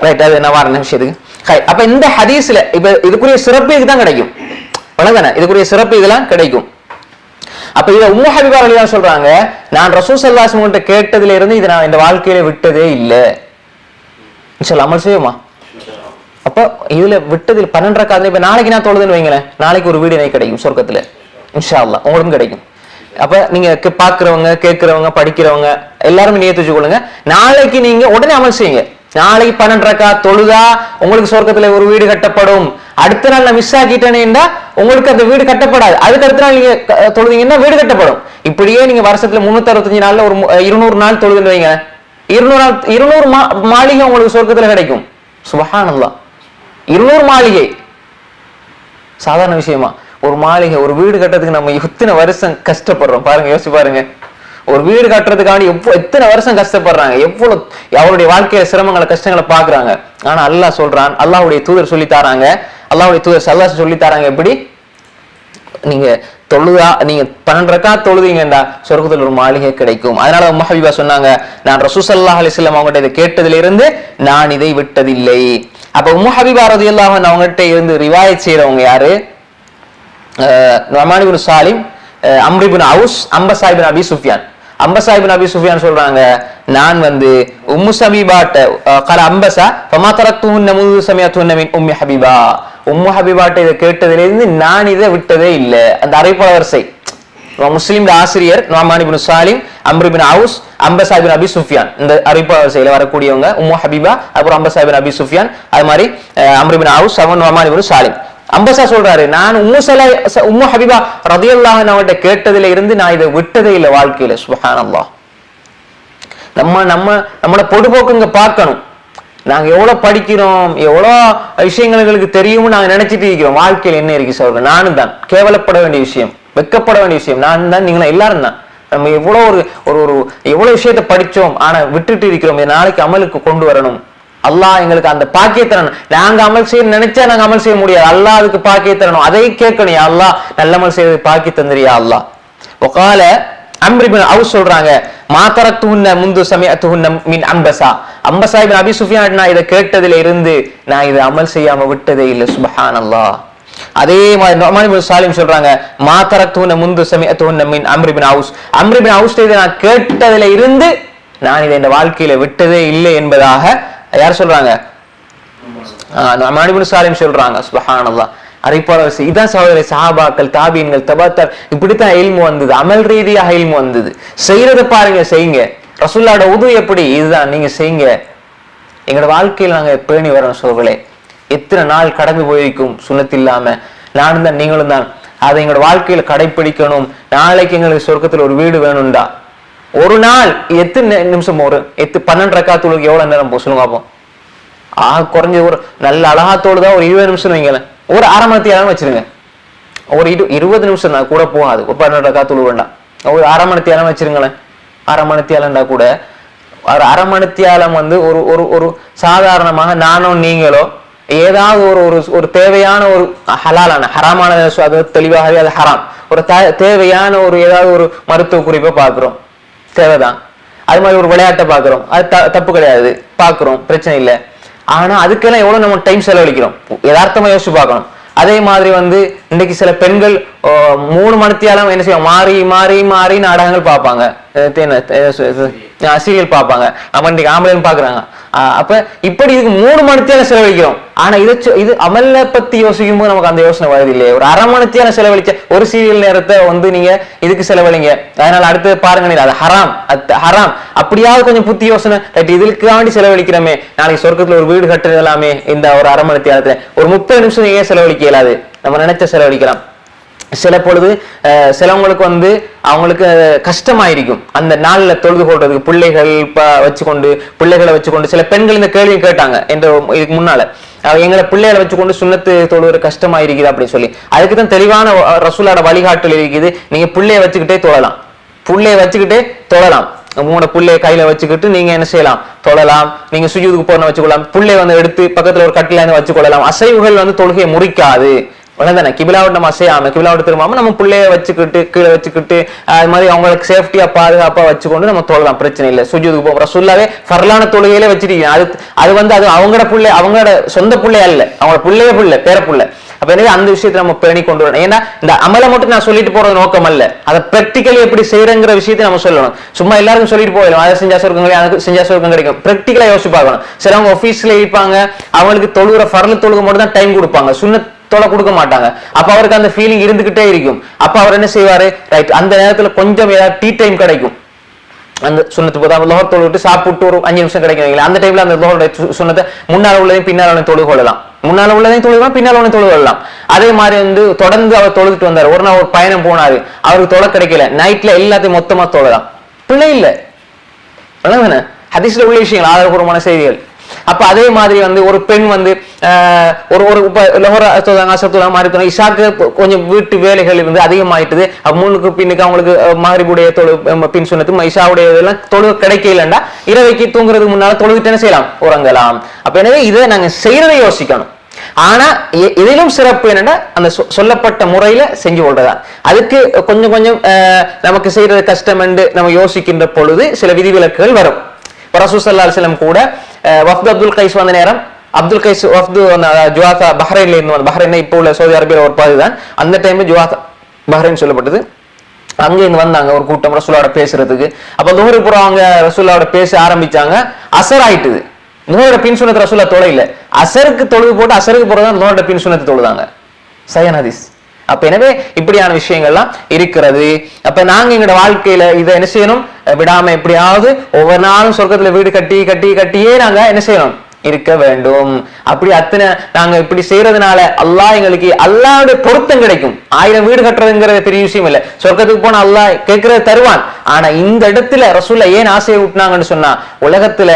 ரைட், அது நான் வார விஷயத்துக்கு. ஹைர், அப்ப இந்த ஹதீஸ்ல இப்ப இதுக்குரிய சிறப்பு இதுதான் கிடைக்கும். வணக்கண்ணா, இதுக்குரிய சிறப்பு இதெல்லாம் கிடைக்கும். அப்ப இதை உம்மு ஹபீபா ரலியல்லாஹு சொல்றாங்க, நான் ரசூல் ஸல்லல்லாஹு அலைஹி வஸல்லம் கேட்டதில இருந்து இதை நான் இந்த வாழ்க்கையில விட்டதே இல்லை. இன்ஷாஅல்லாஹ் அமல் செய்வோமா? அப்ப இதுல விட்டதில் 12 ரக்காத்துல இப்ப நாளைக்கு நான் தொழுதுன்னு வைங்களேன், நாளைக்கு ஒரு வீடு எனக்கு கிடைக்கும் சொர்க்கத்துல இன்ஷா அல்லாஹ், உங்களுக்கும் கிடைக்கும். அப்ப நீங்க பாக்குறவங்க கேட்கிறவங்க படிக்கிறவங்க எல்லாருமே நியத்து வச்சுக்கொள்ளுங்க, நாளைக்கு நீங்க உடனே அமல் செய்யுங்க. நாளைக்கு 12 ரக்காத் தொழுதா உங்களுக்கு சொர்க்கத்துல ஒரு வீடு கட்டப்படும். அடுத்த நாள் நான் மிஸ் ஆக்கிட்டேன்னா உங்களுக்கு அந்த வீடு கட்டப்படாது. அதுக்கு அடுத்த நாள் நீங்க தொழுதீங்கன்னா வீடு கட்டப்படும். இப்படியே நீங்க வருஷத்துல 365 நாள்ல ஒரு 200 நாள் தொழுதுன்னு வைங்க, 200 மாளிகை உங்களுக்கு சொர்க்கத்துல கிடைக்கும். சுப்ஹானல்லாஹ், 200 மாளிகை சாதாரண விஷயமா? ஒரு மாளிகை, ஒரு வீடு கட்டுறதுக்கு நம்ம எத்தனை வருஷம் கஷ்டப்படுறோம் பாருங்க, யோசிச்சு பாருங்க. ஒரு வீடு கட்டுறதுக்காண்டி எத்தனை வருஷம் கஷ்டப்படுறாங்க, எவ்வளவு அவருடைய வாழ்க்கையில சிரமங்களை கஷ்டங்களை பாக்குறாங்க. ஆனா அல்லாஹ் சொல்றான், அல்லாஹ்வுடைய தூதர் சொல்லி தராங்க, அல்லாஹ்வுடைய தூதர் ஸல்லல்லாஹு சொல்லி தராங்க, எப்படி நீங்க தொழுதா நீங்க 12 ரக்காத் தொழுதீங்கடா சொர்க்கத்துல ஒரு மாளிகை கிடைக்கும். அதனால உம்மு ஹபீபா சொன்னாங்க, நான் ரசூல் ஸல்லல்லாஹு அலைஹி வஸல்லம் அவங்ககிட்ட இதை கேட்டதில இருந்து நான் இதை விட்டதில்லை. அப்ப உம்மு ஹபீபா ரலியல்லாஹு அன்ஹா அவங்ககிட்ட இருந்து ரிவாயத் செய்றவங்க யாரு? நுஅமான் இப்னு சாலிம், அம்ர் இப்னு அவுஸ், அம்பஸா இப்னு அபி சுஃபியான். அம்பஸா இப்னு அபி சுஃபியான் சொல்றாங்க, நான் உம்மு ஹபீபாட்ட قال அம்பஸா فما تركتهن منذ سمعتهن من ام حبيبه. உம்மு ஹபீபாட்ட இதை கேட்டதிலிருந்து நான் இதை விட்டதே இல்லை. அந்த அரைப்பட வரிசை முஸ்லிம் ஆசிரியர் நுஅமான் இப்னு சாலிம், அம்ர் இப்னு அவுஸ், அம்பஸா இப்னு அபி சுஃபியான், இந்த அரைப்பட வரிசையில வரக்கூடியவங்க உம்மு ஹபீபா, அப்புறம் அம்பஸா இப்னு அபி சுஃபியான், அது மாதிரி அம்ர் இப்னு அவுஸ், அவன் நுஅமான் இப்னு சாலிம். அம்பஸா சொல்றாரு, நான் உம்மு ஹபீபா ரலியல்லாஹு அன்ஹா கேட்டதில இருந்து நான் இதை விட்டதே இல்லை வாழ்க்கையில. சுப்ஹானல்லாஹ், நம்மளோட பொடுபோக்குங்க பார்க்கணும். நாங்க எவ்வளவு படிக்கிறோம், எவ்வளவு விஷயங்கள் எங்களுக்கு தெரியும்னு நாங்க நினைச்சிட்டு இருக்கிறோம். வாழ்க்கையில் என்ன இருக்கு சொல்றேன், நானும் தான். கேவலப்பட வேண்டிய விஷயம், வெக்கப்பட வேண்டிய விஷயம் நான் தான், நீங்களும் எல்லாரும் தான். நம்ம எவ்வளவு ஒரு எவ்வளவு விஷயத்த படிச்சோம், ஆனா விட்டுட்டு இருக்கிறோம். நாளைக்கு அமலுக்கு கொண்டு வரணும். அல்லாஹ் எங்களுக்கு அந்த பாக்கிய தரணும். நாங்க அமல் செய்ய நினைச்சா நாங்க அமல் செய்ய முடியாது. அல்லாஹ் அதுக்கு பாக்கிய தரணும். அதை கேட்கணும், அல்லாஹ் நல்ல அமல் செய்யறது பாக்கி தந்திரியா அல்லாஹ். ஒகால அம்ர் இப்னு அவுஸ் சொல்றாங்க, மா தரக்துஹுன்ன முந்து சமிஅத்துஹுன்ன மின் அம்பஸா. அம்பஸா இப்னு அபி சுஃபியான், நான் இதை கேட்டதில இருந்து நான் இதை அமல் செய்யாம விட்டதே இல்லை. சுப்ஹானல்லாஹ். அதே மாதிரி நுஅமான் இப்னு சாலிம் சொல்றாங்க, மா தரக்துஹுன்ன முந்து சமிஅத்துஹுன்ன மின் அம்ர் இப்னு அவுஸ். அம்ர் இப்னு அவுஸ் இதை நான் கேட்டதில இருந்து நான் இதை இந்த வாழ்க்கையில விட்டதே இல்லை என்பதாக யார் சொல்றாங்க? நுஅமான் இப்னு சாலிம் சொல்றாங்க. சுப்ஹானல்லாஹ். அறிப்பாளர் இதான் சகோதரி, சஹாபாக்கள், தாபீன்கள், தபாத்தார், இப்படித்தான் இல்மு வந்தது. அமல் ரீதியாக இல்மு வந்தது. செய்யறதை பாருங்க, செய்யுங்க. ரசூலுல்லாஹ்வோட உது எப்படி, இதுதான் நீங்க செய்யுங்க. எங்களோட வாழ்க்கையில் நாங்க பேணி வரணும் சோழர்களே. எத்தனை நாள் கடந்து போயிருக்கும் சுன்னத் இல்லாம. நானும் தான், நீங்களும் தான். அதை எங்களோட வாழ்க்கையில கடைபிடிக்கணும். நாளைக்கு எங்களுக்கு சொர்க்கத்துல ஒரு வீடு வேணும்டா. ஒரு நாள் எத்தனை நிமிஷம், ஒரு 12 ரக்காத்துக்கு எவ்வளவு நேரம் போ சொல்லுங்க பார்ப்போம். குறைஞ்ச ஒரு நல்ல அழகாத்தோடு தான் ஒரு 20 நிமிஷம் வைங்களேன். ஒரு அரை மணித்தியாலம் வச்சிருங்க. ஒரு 20 நிமிஷம் தான் கூட போகாது. 12 ரக்காத்துக்கு வேண்டாம், ஒரு அரை மணித்தியாலம் வச்சிருங்களேன். அரை மணித்தியாலம்டா கூட ஒரு அரை மணித்தியாலம் ஒரு சாதாரணமாக நானும் நீங்களோ ஏதாவது ஒரு தேவையான ஒரு ஹலாலான ஹராமான, அது தெளிவாகவே அது ஹராம், ஒரு தேவையான ஒரு ஏதாவது ஒரு மருத்துவ குறிப்பை பார்க்கிறோம், தேவைதான். அது மாதிரி ஒரு விளையாட்டை பார்க்கிறோம், அது தப்பு கிடையாது, பார்க்கிறோம், பிரச்சனை இல்லை. ஆனா அதுக்கெல்லாம் எவ்வளவு நம்ம டைம் செலவழிக்கிறோம், யதார்த்தமா யோசிச்சு பார்க்கணும். அதே மாதிரி இன்னைக்கு சில பெண்கள் 3 மணித்தியாலம் என்ன செய்வோம், மாறி மாறி மாறி நாடகங்கள் பார்ப்பாங்க, சீரியல் பார்ப்பாங்க. நம்ம இன்னைக்கு ஆம்பளைன்னு பாக்குறாங்க. அப்ப இப்படி இதுக்கு 3 மணித்தியாலம் செலவழிக்கிறோம். ஆனா இது அமல்ல பத்தி யோசிக்கும் போது நமக்கு அந்த யோசனை வருது இல்லையே. ஒரு அரை மணித்தியாலம் செலவழிச்ச ஒரு சீரியல் நேரத்தை நீங்க இதுக்கு செலவழிங்க, அதனால அடுத்து பாருங்க, அது ஹராம், ஹராம். அப்படியாவது கொஞ்சம் புத்தி யோசனை, இதுக்கு வேண்டி செலவழிக்கிறோமே, நாளைக்கு சொர்க்கத்துல ஒரு வீடு கட்டுறதெல்லாமே இந்த ஒரு அரை மணித்தியாலத்துல ஒரு 30 நிமிஷம் ஏன் செலவழிக்க இயலாது? நம்ம நினைச்ச செலவழிக்கலாம். சில பொழுது சிலவங்களுக்கு அவங்களுக்கு கஷ்டமாயிருக்கும் அந்த நாள்ல தொழுது கொள்றதுக்கு. பிள்ளைகளை வச்சுக்கொண்டு சில பெண்கள் இந்த கேள்வி கேட்டாங்க என்ற இதுக்கு முன்னால, எங்களை பிள்ளைகளை வச்சுக்கொண்டு சுன்னத்து தொழுவது கஷ்டமாயிருக்குது அப்படின்னு சொல்லி. அதுக்குதான் தெளிவான ரசூலோட வழிகாட்டல் இருக்குது. நீங்க பிள்ளைய வச்சுக்கிட்டே தொழலாம், பிள்ளைய வச்சுக்கிட்டே தொழலாம். 3 பிள்ளைய கையில வச்சுக்கிட்டு நீங்க என்ன செய்யலாம், தொழலாம். நீங்க சுஜூதுக்கு போன வச்சுக்கொள்ளலாம், பிள்ளைய எடுத்து பக்கத்துல ஒரு கட்டில வச்சுக்கொள்ளலாம். அசைவுகள் தொழுகையை முறிக்காது. கிபிலாவோட நம்ம அசையாம, கிபிலாவோட திரும்பாம நம்ம பிள்ளைய வச்சுக்கிட்டு கீழே வச்சுக்கிட்டு அது மாதிரி அவங்களுக்கு சேஃப்டியா பாதுகாப்பா வச்சுக்கொண்டு நம்ம தொழலாம், பிரச்சனை இல்லை. சுஜூதுக்கு போகிற ரசூலுல்லாஹ் ஃபர்லான தொழுகையிலே வச்சிருக்கீங்க. அது அவங்களோட பிள்ளை, அவங்களோட சொந்த பிள்ளை அல்ல, அவங்களோட பிள்ளை பேர பிள்ளை. அப்ப எனவே அந்த விஷயத்தை நம்ம பேணி கொண்டு வரணும். ஏன்னா இந்த அமலை மட்டும் நான் சொல்லிட்டு போறது நோக்கம் அல்ல, அதை பிராக்டிகலி எப்படி செய்யறங்கிற விஷயத்தை நம்ம சொல்லணும். சும்மா எல்லாருக்கும் சொல்லிட்டு போயிடும், அதை செஞ்சா சொர்க்கம் கிடைக்கும், அதுக்கு செஞ்சா சொர்க்கம் கிடைக்கும். பிராக்டிகலா யோசிச்சு பார்க்கணும். சிலவங்க ஆபீஸ்ல இருப்பாங்க, அவங்களுக்கு தொழுகிற ஃபர்ல தொழுக மட்டும் தான் டைம் கொடுப்பாங்க, சுன்னத் தொலை கொடுக்க மாட்டாங்க. அப்ப அவருக்கு அந்த ஃபீலிங் இருந்துகிட்டே இருக்கும். அப்ப அவர் என்ன செய்வாரு, ரைட் அந்த நேரத்துல கொஞ்சம் ஏதாவது டீ டைம் கிடைக்கும், அந்த சுண்ணத்து போது லோகர் தொழுவிட்டு சாப்பிட்டு ஒரு 5 நிமிஷம் கிடைக்கும். அந்த டைம்ல அந்த லோகருடைய சுண்ணத்தை முன்னால உள்ளதையும் பின்னால தொழுது கொள்ளலாம், முன்னால உள்ளதையும் தொழுகலாம், பின்னால உள்ளதையும் தொழுது கொள்ளலாம். அதே மாதிரி தொடர்ந்து அவர் தொழுதுட்டு வந்தார். ஒரு நாள் ஒரு பயணம் போனாரு, அவருக்கு தொலை கிடைக்கல, நைட்ல எல்லாத்தையும் மொத்தமா தொழலாம், பிள்ளை இல்ல. ஹதீஸ்ல உள்ள விஷயங்கள், ஆதாரபூர்வமான செய்திகள். அப்ப அதே மாதிரி ஒரு பெண் ஒரு இஷாக்கு கொஞ்சம் வீட்டு வேலைகள் அதிகமாயிட்டுது, முன்னுக்கு பின்னுக்கு அவங்களுக்கு மகரிபுடைய பின் சொன்னது இஷாவுடைய இதெல்லாம் தொழுக கிடைக்கலண்டா இரவைக்கு தூங்குறதுக்கு முன்னால தொழுதுட்டு என்ன செய்யலாம், உறங்கலாம். அப்ப எனவே இதை நாங்க செய்யறதை யோசிக்கணும். ஆனா இதிலும் சிறப்பு என்னன்னா அந்த சொல்லப்பட்ட முறையில செஞ்சு கொள்றதா. அதுக்கு கொஞ்சம் கொஞ்சம் நமக்கு செய்யறது கஷ்டம் என்று நம்ம யோசிக்கின்ற பொழுது சில விதிவிலக்குகள் வரும். ரசூல் ஸல்லல்லாஹு அலைஹி வஸல்லம் கூட வஃத் அப்துல் கைஸ் வந்த நேரம், அப்துல் கைஸ் வஃத் ஜுவாசா பஹ்ரைன்ல இருந்து, பஹ்ரைன் இப்போ உள்ள சவுதி அரேபியால ஒரு பகுதி தான், அந்த டைம்ல ஜுவாசா பஹ்ரைன் சொல்லப்பட்டது. அங்க இருந்து வந்தாங்க ஒரு கூட்டம் ரசூலோட பேசுறதுக்கு. அப்ப துஹருக்கு அப்புறம் அவங்க ரசூலோட பேச ஆரம்பிச்சாங்க. அசர் ஆயிட்டுது, துஹரோட பின் சுன்னத் ரசூலா தொலை இல்ல, அசருக்கு தொழுது போட்டு அசருக்கு போறதான் துஹரோட பின் சுன்னத் தொழுதாங்க. சஹீஹ் ஹதீஸ். அப்ப எனவே இப்படியான விஷயங்கள்லாம் இருக்கிறது. அப்ப நாங்க எங்களோட வாழ்க்கையில இதை என்ன செய்யணும், விடாம எப்படியாவது ஒவ்வொரு நாளும் சொர்க்கத்துல வீடு கட்டியே நாங்க என்ன செய்யணும், இருக்க வேண்டும். அப்படி அத்தனை நாங்க இப்படி செய்யறதுனால அல்லாஹ் எங்களுக்கு அல்லாஹ்வுடைய பொருத்தம் கிடைக்கும். 1000 வீடு கட்டுறதுங்கிறது பெரிய விஷயம் இல்லை. சொர்க்கத்துக்கு போன அல்லாஹ் கேட்கறது தருவான். ஆனா இந்த இடத்துல ரசூலுல்லாஹ் ஏன் ஆசையை ஊட்டினாங்கன்னு சொன்னா, உலகத்துல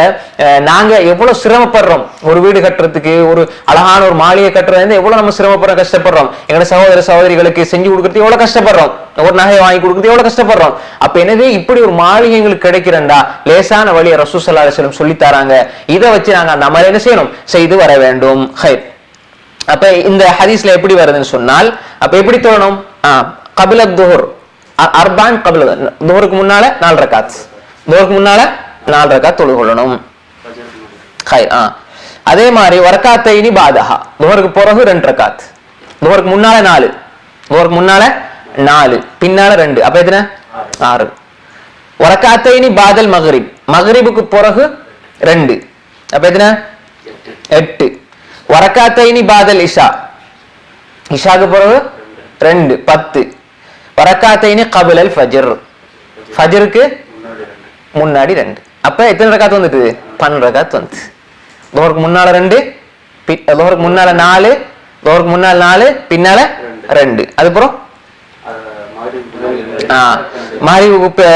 நாங்க எவ்வளவு சிரமப்படுறோம் ஒரு வீடு கட்டுறதுக்கு, ஒரு அழகான ஒரு மாளிகை கட்டுறது எவ்வளவு நம்ம சிரமப்படுறோம், கஷ்டப்படுறோம். எங்களோட சகோதர சகோதரிகளுக்கு செஞ்சு கொடுக்கறது எவ்வளவு கஷ்டப்படுறோம், ஒரு நகையை வாங்கி கொடுக்கறது எவ்வளவு கஷ்டப்படுறோம். அப்ப எனவே இப்படி ஒரு மாளிகை எங்களுக்கு கிடைக்கிறண்டா லேசான வழியை ரசூல் ஸல்லல்லாஹு அலைஹி வஸல்லம் சொல்லி தராங்க. இதை வச்சு நாங்க அந்த அமலை என்ன செய்யணும், செய்து வர வேண்டும். ஹைர். அப்ப இந்த ஹதீஸ்ல எப்படி வருதுன்னு சொன்னால், அப்ப எப்படி தொழணும், கபில துஹர் அர்பான், கபில துஹருக்கு முன்னால 4 ரக்காத், துஹருக்கு முன்னால 4 ரக்காத் தொழுது கொள்ளணும். ஹைர். அதே மாதிரி வரக்காத்தைனி பாதஹா, துஹருக்கு பிறகு 2 ரக்காத், துஹருக்கு முன்னால 4, துஹருக்கு முன்னால 4 பின்னால 2, அப்ப எத்தனை 6. வரக்காத்தைனி பாதல் மக்ரிப், மக்ரிபுக்கு பிறகு 2, அப்ப எத்தனை 8. வரக்காத்தைனி பாதல் இஷா, இஷாக்கு பிறகு 2 10. வரக்காத்தைனி கபிலல் ஃபஜ்ர், ஃபஜ்ருக்கு முன்னாடி 2, அப்ப எத்தனை ரக்காத் வந்துட்டு 12 ரக்காத் வந்து. துஹருக்கு முன்னால 2, துஹருக்கு முன்னால 4, துஹருக்கு முன்னால 4 பின்னால 2, அதுக்கப்புறம் மக்ரிபுக்கு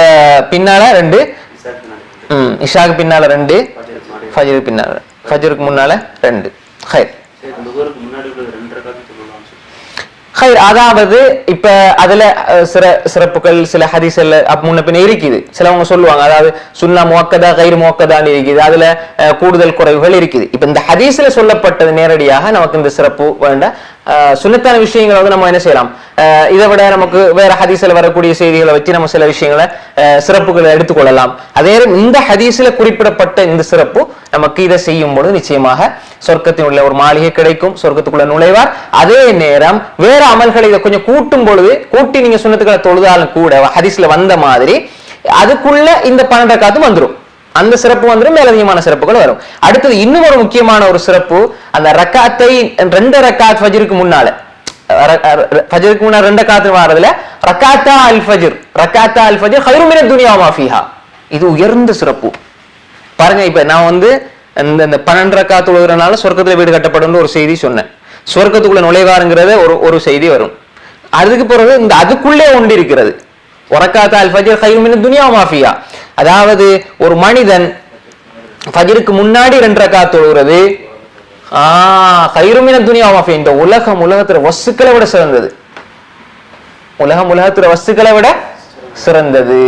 பின்னால 2, இஷாக்கு பின்னால 2, ஃபஜ்ருக்கு பின்னால, ஃபஜ்ருக்கு முன்னால 2. ஹைர். ஹைர். அதாவது இப்ப அதுல சிறப்புகள் சில ஹதீஸ்ல முன்ன பின்ன இருக்குது. சிலவங்க சொல்லுவாங்க, அதாவது சுன்னா முவக்கதா கைர் முவக்கதான்னு இருக்குது, அதுல கூடுதல் குறைவுகள் இருக்குது. இப்ப இந்த ஹதீஸ்ல சொல்லப்பட்டது நேரடியாக நமக்கு இந்த சிறப்பு வேண்டாம். சுன்னத்தான விஷயங்களை வந்து நம்ம என்ன செய்யலாம், இதை விட நமக்கு வேற ஹதீஸ்ல வரக்கூடிய செய்திகளை வச்சு நம்ம சில விஷயங்களை சிறப்புகளை எடுத்துக்கொள்ளலாம். அதே இந்த ஹதீஸ்ல குறிப்பிடப்பட்ட இந்த சிறப்பு நமக்கு இதை செய்யும் பொழுது நிச்சயமாக சொர்க்கத்தினுள்ள ஒரு மாளிகை கிடைக்கும், சொர்க்கத்துக்குள்ள நுழைவார். அதே நேரம் வேற அமல்களை இதை கொஞ்சம் கூட்டும் பொழுது, கூட்டி நீங்க சுன்னத்துக்களை தொழுதாலும் கூட ஹதீஸ்ல வந்த மாதிரி அதுக்குள்ள இந்த 12 ரக்காத்தும் வந்துடும், அந்த சிறப்பு வந்துடும், மேலதிகமான சிறப்புகள் வரும். அடுத்தது இன்னும் ஒரு முக்கியமான ஒரு சிறப்பு, அந்த ரக்காத்தை 2 ரக்காத் ஃபஜ்ருக்கு முன்னால, ஃபஜ்ருக்கு முன்னால 2 ரக்காத் வரதுல ரக்காத்தா அல் ஃபஜ்ர், ரக்காத்தா அல் ஃபஜ்ர் கைரு மினத் துன்யா வமா ஃபீஹா, இது உயர்ந்த சிறப்பு. பாருங்க, இப்ப நான் வந்து இந்த 12 ரக்காத் தொழுகிறனால சொர்க்கத்துல வீடு கட்டப்படும் ஒரு செய்தி சொன்னேன். சொர்க்கத்துக்குள்ள நுழைவாருங்கிறத ஒரு செய்தி வரும். அதுக்கு பிறகு இந்த அதுக்குள்ளே ஒன்று இருக்கிறது, ரக்காத்தா அல் ஃபஜ்ர் கைரு மினத் துன்யா வமா ஃபீஹா. அதாவது ஒரு மனிதன் ஃபஜ்ருக்கு முன்னாடி 2 ரக்காத் தொழுகிறது கைரு மினத் துன்யா வமா ஃபீஹா, இந்த உலகத்துல வஸ்துக்களை விட சிறந்தது, உலகத்துல வஸ்துக்களை விட சிறந்தது.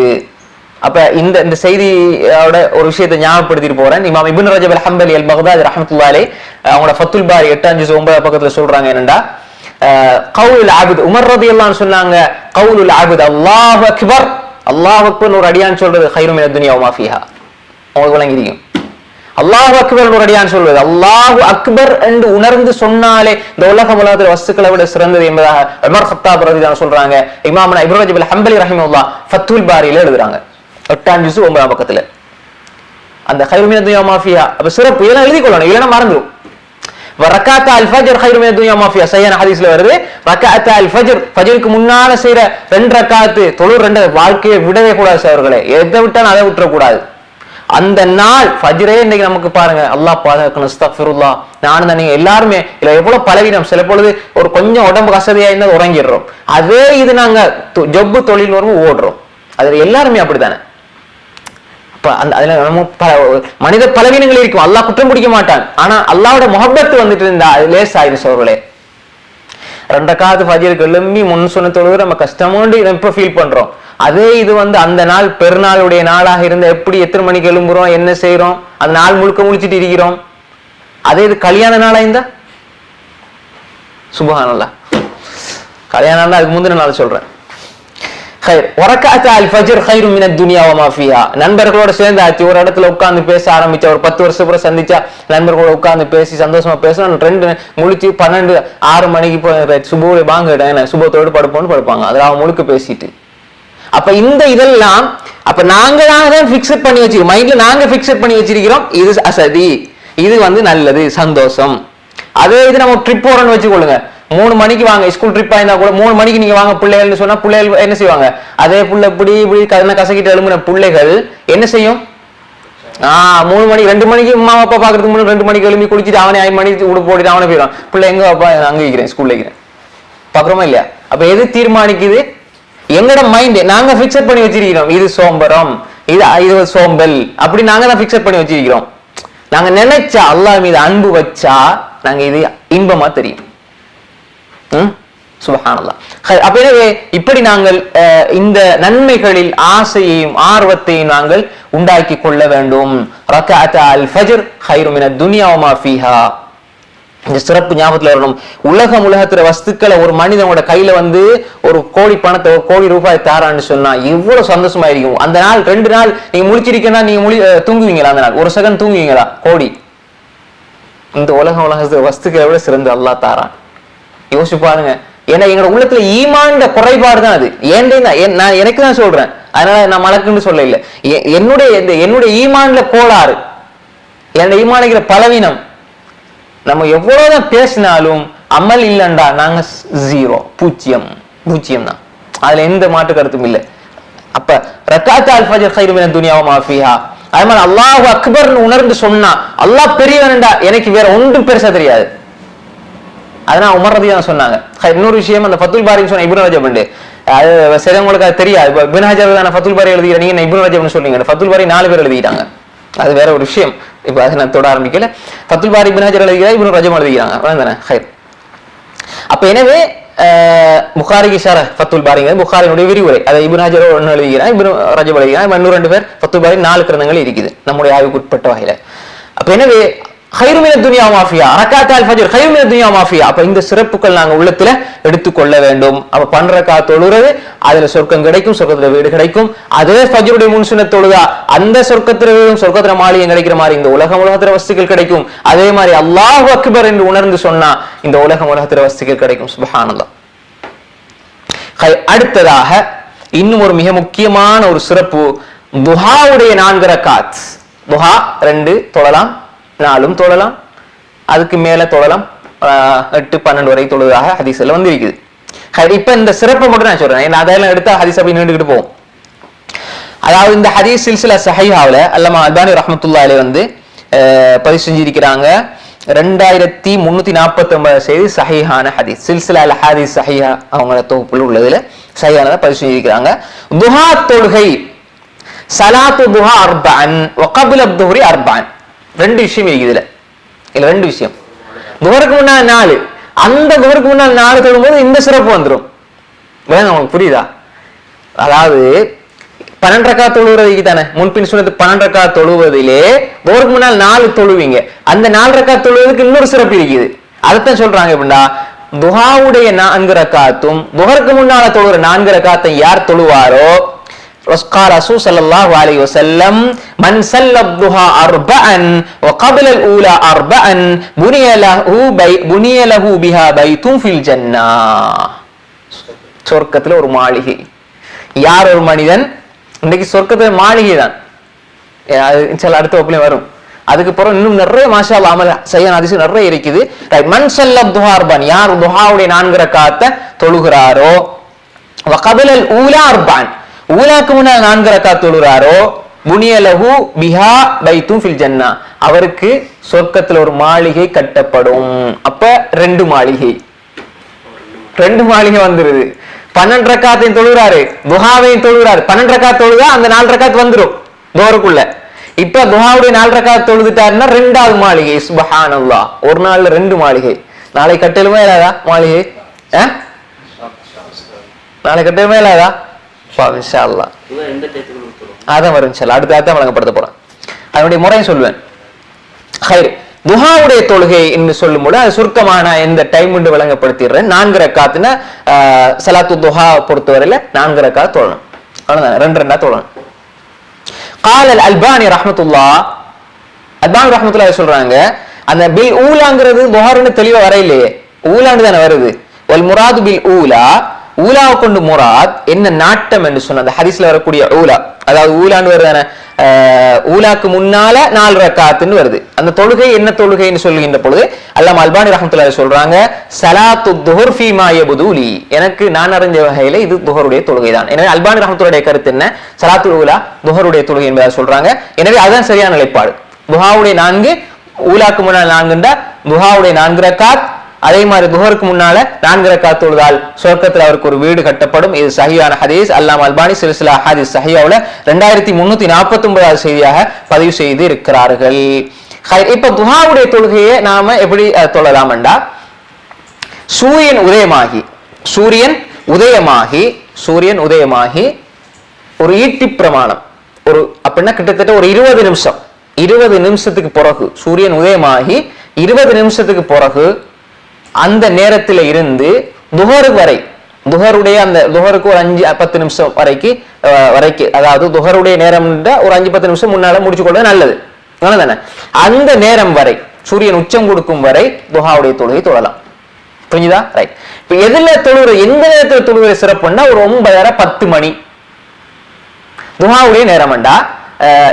அப்ப இந்த செய்தியோட ஒரு விஷயத்தை ஞாபகப்படுத்திட்டு போறேன். இமாம் இப்னு ரஜப் அல் ஹம்பலி அல் பக்தாதி ரஹ்மத்துல்லாஹி அலைஹி அவங்களோட ஃபத்துல் பாரி 8 ஜுஸ் 9 பக்கத்துல சொல்றாங்க என்னண்டா, கவுலுல் ஆபித், உமர் ரலியல்லாஹு அன்ஹு சொன்னாங்க, கவுலுல் ஆபித் அல்லாஹு அக்பர், அல்லாஹ் அக்பர் ஒரு அடியான் சொல்றது கைரு மினத் துன்யா வமா ஃபீஹா, உங்களுக்கு விளங்கிருக்கும். அல்லாஹு அக்பர் ஒரு அடியான் சொல்வது, அல்லாஹு அக்பர் என்று உணர்ந்து சொன்னாலே இந்த உலகத்துல வஸ்துக்களை விட சிறந்தது என்பதாக உமர் கத்தாப் ரலியல்லாஹு அன்ஹு சொல்றாங்க. இமாம் இப்னு ரஜப் அல் ஹம்பலி ரஹிமஹுல்லாஹ் ஃபத்துல் பாரியில எழுதுறாங்க 8 ஜுஸ் 9 பக்கத்துல அந்த கைரு மினத் துன்யா வமா ஃபீஹா. அப்ப சிறப்பு இதெல்லாம் எழுதி கொள்ளணும், இல்லைன்னா மறந்துடும். ரக்காத்தா அல் ஃபஜ்ர் கைரு மினத் துன்யா வமா ஃபீஹா, சஹீஹ் ஹதீஸ்ல வருது, ரக்காத்தா அல் ஃபஜ்ர், ஃபஜ்ருக்கு முன்னால செய்யற 2 ரக்காத்து தொழு 2 வாழ்க்கையை விடவே கூடாது அவர்களே, எதை விட்டாலும் அதை விட்டுற கூடாது. அந்த நாள் ஃபஜ்ரே இன்னைக்கு நமக்கு பாருங்க, அல்லாஹ் பாதுகாக்கணும், அஸ்தக்ஃபிருல்லாஹ். நானும் தான் நீங்க எல்லாருமே இல்ல எவ்வளவு பலவீனம், சில பொழுது ஒரு கொஞ்சம் உடம்பு கசதியா இருந்தால் உறங்கிடுறோம். அதே இது நாங்க ஜொப்பு தொழில் வரும் ஓடுறோம், அது எல்லாருமே அப்படித்தானே. அதுல நம்ம மனித பலவீனங்கள் இருக்கும், அல்லாஹ் குற்றம் பிடிக்க மாட்டான். ஆனா அல்லாவோட முஹப்பத் வந்துட்டு இருந்தா அது லேஸ் ஆயிடுச்சு அவர்களே. 2 ரக்காத் ஃபஜ்ருக்கு எழும்பி முன் சொன்ன தொழுது நம்ம கஷ்டமோண்டு இப்ப ஃபீல் பண்றோம். அதே இது வந்து அந்த நாள் பெருநாளுடைய நாளாக இருந்த எப்படி எத்தனை மணிக்கு எழும்புறோம், என்ன செய்யறோம், அந்த நாள் முழுக்க முழிச்சிட்டு இருக்கிறோம். அதே இது கல்யாண நாளா இருந்தா சுப்ஹானல்லாஹ், கல்யாண நாள் அதுக்கு முந்தின நாள் சொல்றேன். நண்பர்களோட சேர்ந்தாச்சு, ஒரு இடத்துல உட்கார்ந்து பேச ஆரம்பிச்சா, ஒரு 10 வருஷம் கூட சந்திச்சா நண்பர்களோட உட்கார்ந்து பேசி சந்தோஷமா பேசணும். 2 முழிச்சு 12 6 மணிக்கு சுபோட பாங்க சுபத்தோடு படுப்போம்னு படுப்பாங்க, அதுல அவன் முழுக்க பேசிட்டு. அப்ப இந்த இதெல்லாம் அப்ப நாங்க தான் பிக்சட் பண்ணி வச்சிருக்கோம், மைண்ட்ல நாங்க பிக்சட் பண்ணி வச்சிருக்கிறோம், இது அசதி, இது வந்து நல்லது சந்தோஷம். அதே இது நம்ம ட்ரிப் போறோம்னு வச்சுக்கொள்ளுங்க, 3 மணிக்கு வாங்க, ஸ்கூல் ட்ரிப்பா இருந்தா கூட 3 மணிக்கு நீங்க வாங்க பிள்ளைகள்னு சொன்னா பிள்ளைகள் என்ன செய்வாங்க, அதே புள்ள இப்படி கதனை கசக்கிட்டு எழும்புன பிள்ளைகள் என்ன செய்யும், 3 மணிக்கு 2 மணிக்கு அம்மா அப்பா பாக்குறதுக்கு முன்னாடி 2 மணிக்கு எழுப்பி குளிச்சுட்டு அவனை 5 மணிக்கு உடு போட்டுட்டு அவனை போயிடும். பிள்ளை எங்க அப்பா அங்க வைக்கிறேன் ஸ்கூல்ல வைக்கிறேன், பாக்குறோமா இல்லையா? அப்ப எது தீர்மானிக்குது, எங்கட மைண்ட் நாங்க பிக்சர் பண்ணி வச்சிருக்கிறோம், இது சோம்பரம், இது சோம்பல், அப்படி நாங்க தான் பிக்சர் பண்ணி வச்சிருக்கிறோம். நாங்க நினைச்சா அல்லாஹ் மீது அன்பு வச்சா நாங்க இது இன்பமா தெரியும். சுப்ஹானல்லாஹ். அப்ப எனவே இப்படி நாங்கள் இந்த நன்மைகளில் ஆசையையும் ஆர்வத்தையும் நாங்கள் உண்டாக்கி கொள்ள வேண்டும். ரக்அத் அல் ஃபஜ்ர் கைரு மினத் துன்யா வமா ஃபீஹா. இந்த சிறப்பு ஞாபகத்துல வரணும். உலகத்துல வஸ்துக்களை ஒரு மனிதனோட கையில ஒரு கோடி பணத்தை, ஒரு கோடி ரூபாய் தாரான்னு சொன்னா எவ்வளவு சந்தோஷமா இருக்கும். அந்த நாள் 2 நாள் நீங்க முழிச்சிருக்கா, நீங்க தூங்குவீங்களா? அந்த நாள் 1 செகண்ட் தூங்குவீங்களா? கோடி இந்த உலகத்துல வஸ்துக்களை விட சிறந்து அல்லாஹ் தாரான். யோசிச்சு பாருங்க. ஏன்னா எங்களோட உள்ளத்துல ஈமான் குறைபாடு தான் அது. நான் எனக்கு தான் சொல்றேன், அதனால நான் மலக்குன்னு சொல்ல இல்லை. என்னுடைய ஈமான்ல கோளாறு, என்னோட ஈமானிக்கிற பலவீனம். நம்ம எவ்வளவுதான் பேசினாலும் அமல் இல்லைண்டா நாங்க 0, பூஜ்ஜியம் தான். அதுல எந்த மாற்று கருத்தும் இல்லை. அப்ப ரக்அத் அல் ஃபஜ்ர் கைரு மினத் துன்யா வமா ஃபீஹா. அதே மாதிரி அல்லாஹு அக்பர்னு உணர்ந்து சொன்னா அல்லாஹ் பெரியவன்டா எனக்கு வேற ஒன்றும் பெருசா தெரியாது. அதனால உமர் ரலியல்லாஹு சொன்னாங்க. இன்னொரு விஷயம், அந்த ஃபத்துல் பாரின்னு சொன்ன இப்னு ரஜப் உண்டு, அது சிலவங்களுக்கு அது தெரியாது. இப்னு ஹஜர் தான ஃபத்துல் பாரி எழுதிக்கிற, நீங்க இப்னு ரஜப்னு சொல்றீங்க. ஃபத்துல் பாரி 4 பேர் எழுதிட்டாங்க, அது வேற ஒரு விஷயம். இப்ப அதை நான் தொட ஆரம்பிக்கல. ஃபத்துல் பாரி இப்னு ஹஜர் எழுதிக்கிறார், இப்னு ரஜப் எழுதிக்கிறாங்க. தானே ஹைர். அப்ப எனவே புகாரிக்கு ஷரஹ் ஃபத்துல் பாரிங்கிறது புகாரினுடைய விரிவுரை. அதை இப்னு ஹஜர் ஒன்று எழுதிக்கிறான், இப்னு ரஜப் எழுதிக்கிறான். இன்னும் 2 பேர் ஃபத்துல் பாரி 4 கிரந்தங்கள் இருக்குது நம்முடைய ஆய்வுக்கு உட்பட்ட வகையில. அப்ப எனவே கைரு மினத் துன்யா வமா ஃபீஹா, ரக்அத் அல் ஃபஜ்ர் கைரு மினத் துன்யா வமா ஃபீஹா. அப்ப இந்த சிறப்புகள் நாங்க உள்ளத்துல எடுத்துக்கொள்ள வேண்டும். அப்ப 12 ரக்அத் தொழுறது, அதுல சொர்க்கம் கிடைக்கும், சொர்க்கத்துல வீடு கிடைக்கும். அதே ஃபஜ்ருடைய முன்சுன்னத் தொழுதா அந்த சொர்க்கத்துல மாளிகை கிடைக்கிற மாதிரி இந்த உலகத்துல வஸ்துக்கள் கிடைக்கும். அதே மாதிரி அல்லாஹு அக்பர் என்று உணர்ந்து சொன்னா இந்த உலகத்துல வஸ்துக்கள் கிடைக்கும். சுப்ஹானல்லாஹ். அடுத்ததாக இன்னும் ஒரு மிக முக்கியமான ஒரு சிறப்பு, துஹாவுடைய 4 ரக்அத். துஹா 2 தொழலாம், 4 தொழலாம், அதுக்கு மேல தொழலாம், 8, 12 வரை தொழுதாக ஹதீஸ்ல வந்திருக்குது. இப்ப இந்த சிறப்பை மட்டும் நான் சொல்றேன், அதெல்லாம் எடுத்தா ஹதீஸ் அப்படி நீண்டுகிட்டு போகும். அதாவது இந்த ஹதீஸ் சில்சிலா ஸஹீஹாவுல அல்லாமா அல்பானி ரஹ்மத்துல்லாஹி அலைஹி பதிவு செஞ்சிருக்கிறாங்க. 2349 செய்தி சஹீஹான ஹதீஸ், சில்சிலா அல் ஹதீஸ் ஸஹீஹா அவங்களோட தொகுப்புல உள்ளதுல சஹீஹானத பதிவு செஞ்சிருக்கிறாங்க. துஹா தொழுகை, ஸலாத்து துஹா அர்பஅன் வ க்பல அத்-துஹ்ரி அர்பஅன். 2 விஷயம் இருக்குது இதுல. 2 விஷயம். துஹருக்கு முன்னால் 4, அந்த துஹருக்கு முன்னால் 4 தொழும்போது இந்த சிறப்பு வந்துடும். உங்களுக்கு புரியுதா? அதாவது 12 ரக்அத் தொழுவதுக்கு தானே முன்பின் சுன்னத்து 12 ரக்அத் தொழுவதிலே துஹருக்கு முன்னால் 4 தொழுவீங்க. அந்த 4 ரக்அத் தொழுவதுக்கு இன்னொரு சிறப்பு இருக்குது. அதைத்தான் சொல்றாங்க. எப்படின்னா துஹாவுடைய 4 ரக்அத்தும் துஹருக்கு முன்னால தொழுகிற 4 ரக்அத்தையும் யார் தொழுவாரோ, قال رسول صلى الله عليه وسلم من صلى الضحى 4 وقبل الاولى 4 بني له بها بيت في الجنه. சொர்க்கத்துல ஒரு மாளிகை. யார் ஒரு மனிதன், இன்னைக்கு சொர்க்கத்துல மாளிகை தான், இன்ஷாஅல்லாஹ் அடுத்த வகுப்புல வரும். அதுக்கு பிறகு இன்னும் நிறைய மாஷா அல்லாஹ் அமல் செய்யன ஹதீஸ் நிறைய இருக்குது. மன் ஸல்ல துஹா 4, யார் துஹாவுடைய 4 ரக்அத்தை தொழுகிறாரோ, وقبل الاولى 4, ஊலாக்கு முன்னால் 4 ரக்அத் தொழுறாரோ, புனிய லஹு பிஹா பைத்தும் ஃபில் ஜன்னா, அவருக்கு சொர்க்கத்துல ஒரு மாளிகை கட்டப்படும். அப்ப 2 மாளிகை வந்துருது. 12 ரக்அத்தையும் தொழுறாரு, துஹாவையும் தொழுறாரு. 12 ரக்அத் தொழுதா அந்த 4 ரக்அத் வந்துரும் துஹருக்குள்ள. இப்ப துஹாவுடைய 4 ரக்அத் தொழுதுட்டாருன்னா 2வது மாளிகை. சுப்ஹானல்லாஹ். ஒரு நாள்ல 2 மாளிகை. நாளை கட்டலுமா இல்லாதா மாளிகை? நாளை கட்டலுமா இல்லாதா? இன்ஷாஅல்லாஹ் அதான் வரும். இன்ஷாஅல்லாஹ் அடுத்த வழங்கப்படுத்த போறேன். அதனுடைய முறையை சொல்லுவேன். ஹைர். துஹாவுடைய தொழுகை என்று சொல்லும்போது அது சுருக்கமான எந்த டைம் என்று வழங்கப்படுத்திடுறேன். 4 ரக்அத்னா ஸலாத்து துஹா பொறுத்தவரையில 4 ரக்அத் தொழணும். அவ்வளவுதான், 2 தொழணும். قال الألباني رحمة الله, அல்பானி ரஹ்மத்துல்லாஹி சொல்றாங்க, அந்த பில் ஊலாங்கிறது துஹர்னு தெளிவா வரையிலேயே, ஊலான்னு தானே வருது. வல் முராது பில் ஊலா, ஊலாவை கொண்டு முராத் என்ன நாட்டம் என்று சொன்ன அந்த ஹதீஸ்ல வரக்கூடிய ஊலா, அதாவது ஊலான்னு வருதான, ஊலாக்கு முன்னால 4 ரக்அத்னு வருது. அந்த தொழுகை என்ன தொழுகைன்னு சொல்லுகின்ற பொழுது அல்லாமா அல்பானி ரஹ்மத்துல்லாஹி சொல்றாங்க, ஸலாத்து துஹர் ஃபீமா யபுதுலி, எனக்கு நான் அறிஞ்ச வகையில இது துஹருடைய தொழுகை தான். எனவே அல்பானி ரஹ்மத்துல்லாஹி கருத்து என்ன, ஸலாத்துல் ஊலா துஹருடைய தொழுகை என்பதை சொல்றாங்க. எனவே அதுதான் சரியான நிலைப்பாடு. துஹாவுடைய 4, ஊலாக்கு முன்னால் 4ண்டா துஹாவுடைய 4 ரக்அத், அதே மாதிரி துஹருக்கு முன்னால 4 ரக்காத் தொழுதால் சொர்க்கத்தில் அவருக்கு ஒரு வீடு கட்டப்படும். இது சஹீஹான ஹதீஸ். அல்லாமா அல்பானி சில்சிலா ஹதீஸ் சஹீஹாவுல 2349வது செய்தியாக பதிவு செய்து இருக்கிறார்கள். இப்ப துஹாவுடைய தொழுகையை நாம எப்படி தொழலாம்டா, சூரியன் உதயமாகி ஒரு ஈட்டி பிரமாணம் ஒரு அப்படின்னா கிட்டத்தட்ட ஒரு 20 நிமிஷத்துக்கு பிறகு, சூரியன் உதயமாகி 20 நிமிஷத்துக்கு பிறகு அந்த நேரத்தில் இருந்து துஹர் வரை, துஹருடைய அந்த துஹருக்கு ஒரு 5-10 நிமிஷம் வரைக்கும் அதாவது துஹருடைய நேரம் ஒரு 5-10 நிமிஷம் முன்னால முடிச்சு கொள்வது நல்லது தானே. அந்த நேரம் வரை, சூரியன் உச்சம் கொடுக்கும் வரை துஹாவுடைய தொழுகை தொழலாம். புரிஞ்சுதா? ரைட். இப்ப எதுல தொழுகிற, எந்த நேரத்தில் தொழுகிற சிறப்புன்னா ஒரு 9:30-10 மணி துஹாவுடைய நேரம்டா.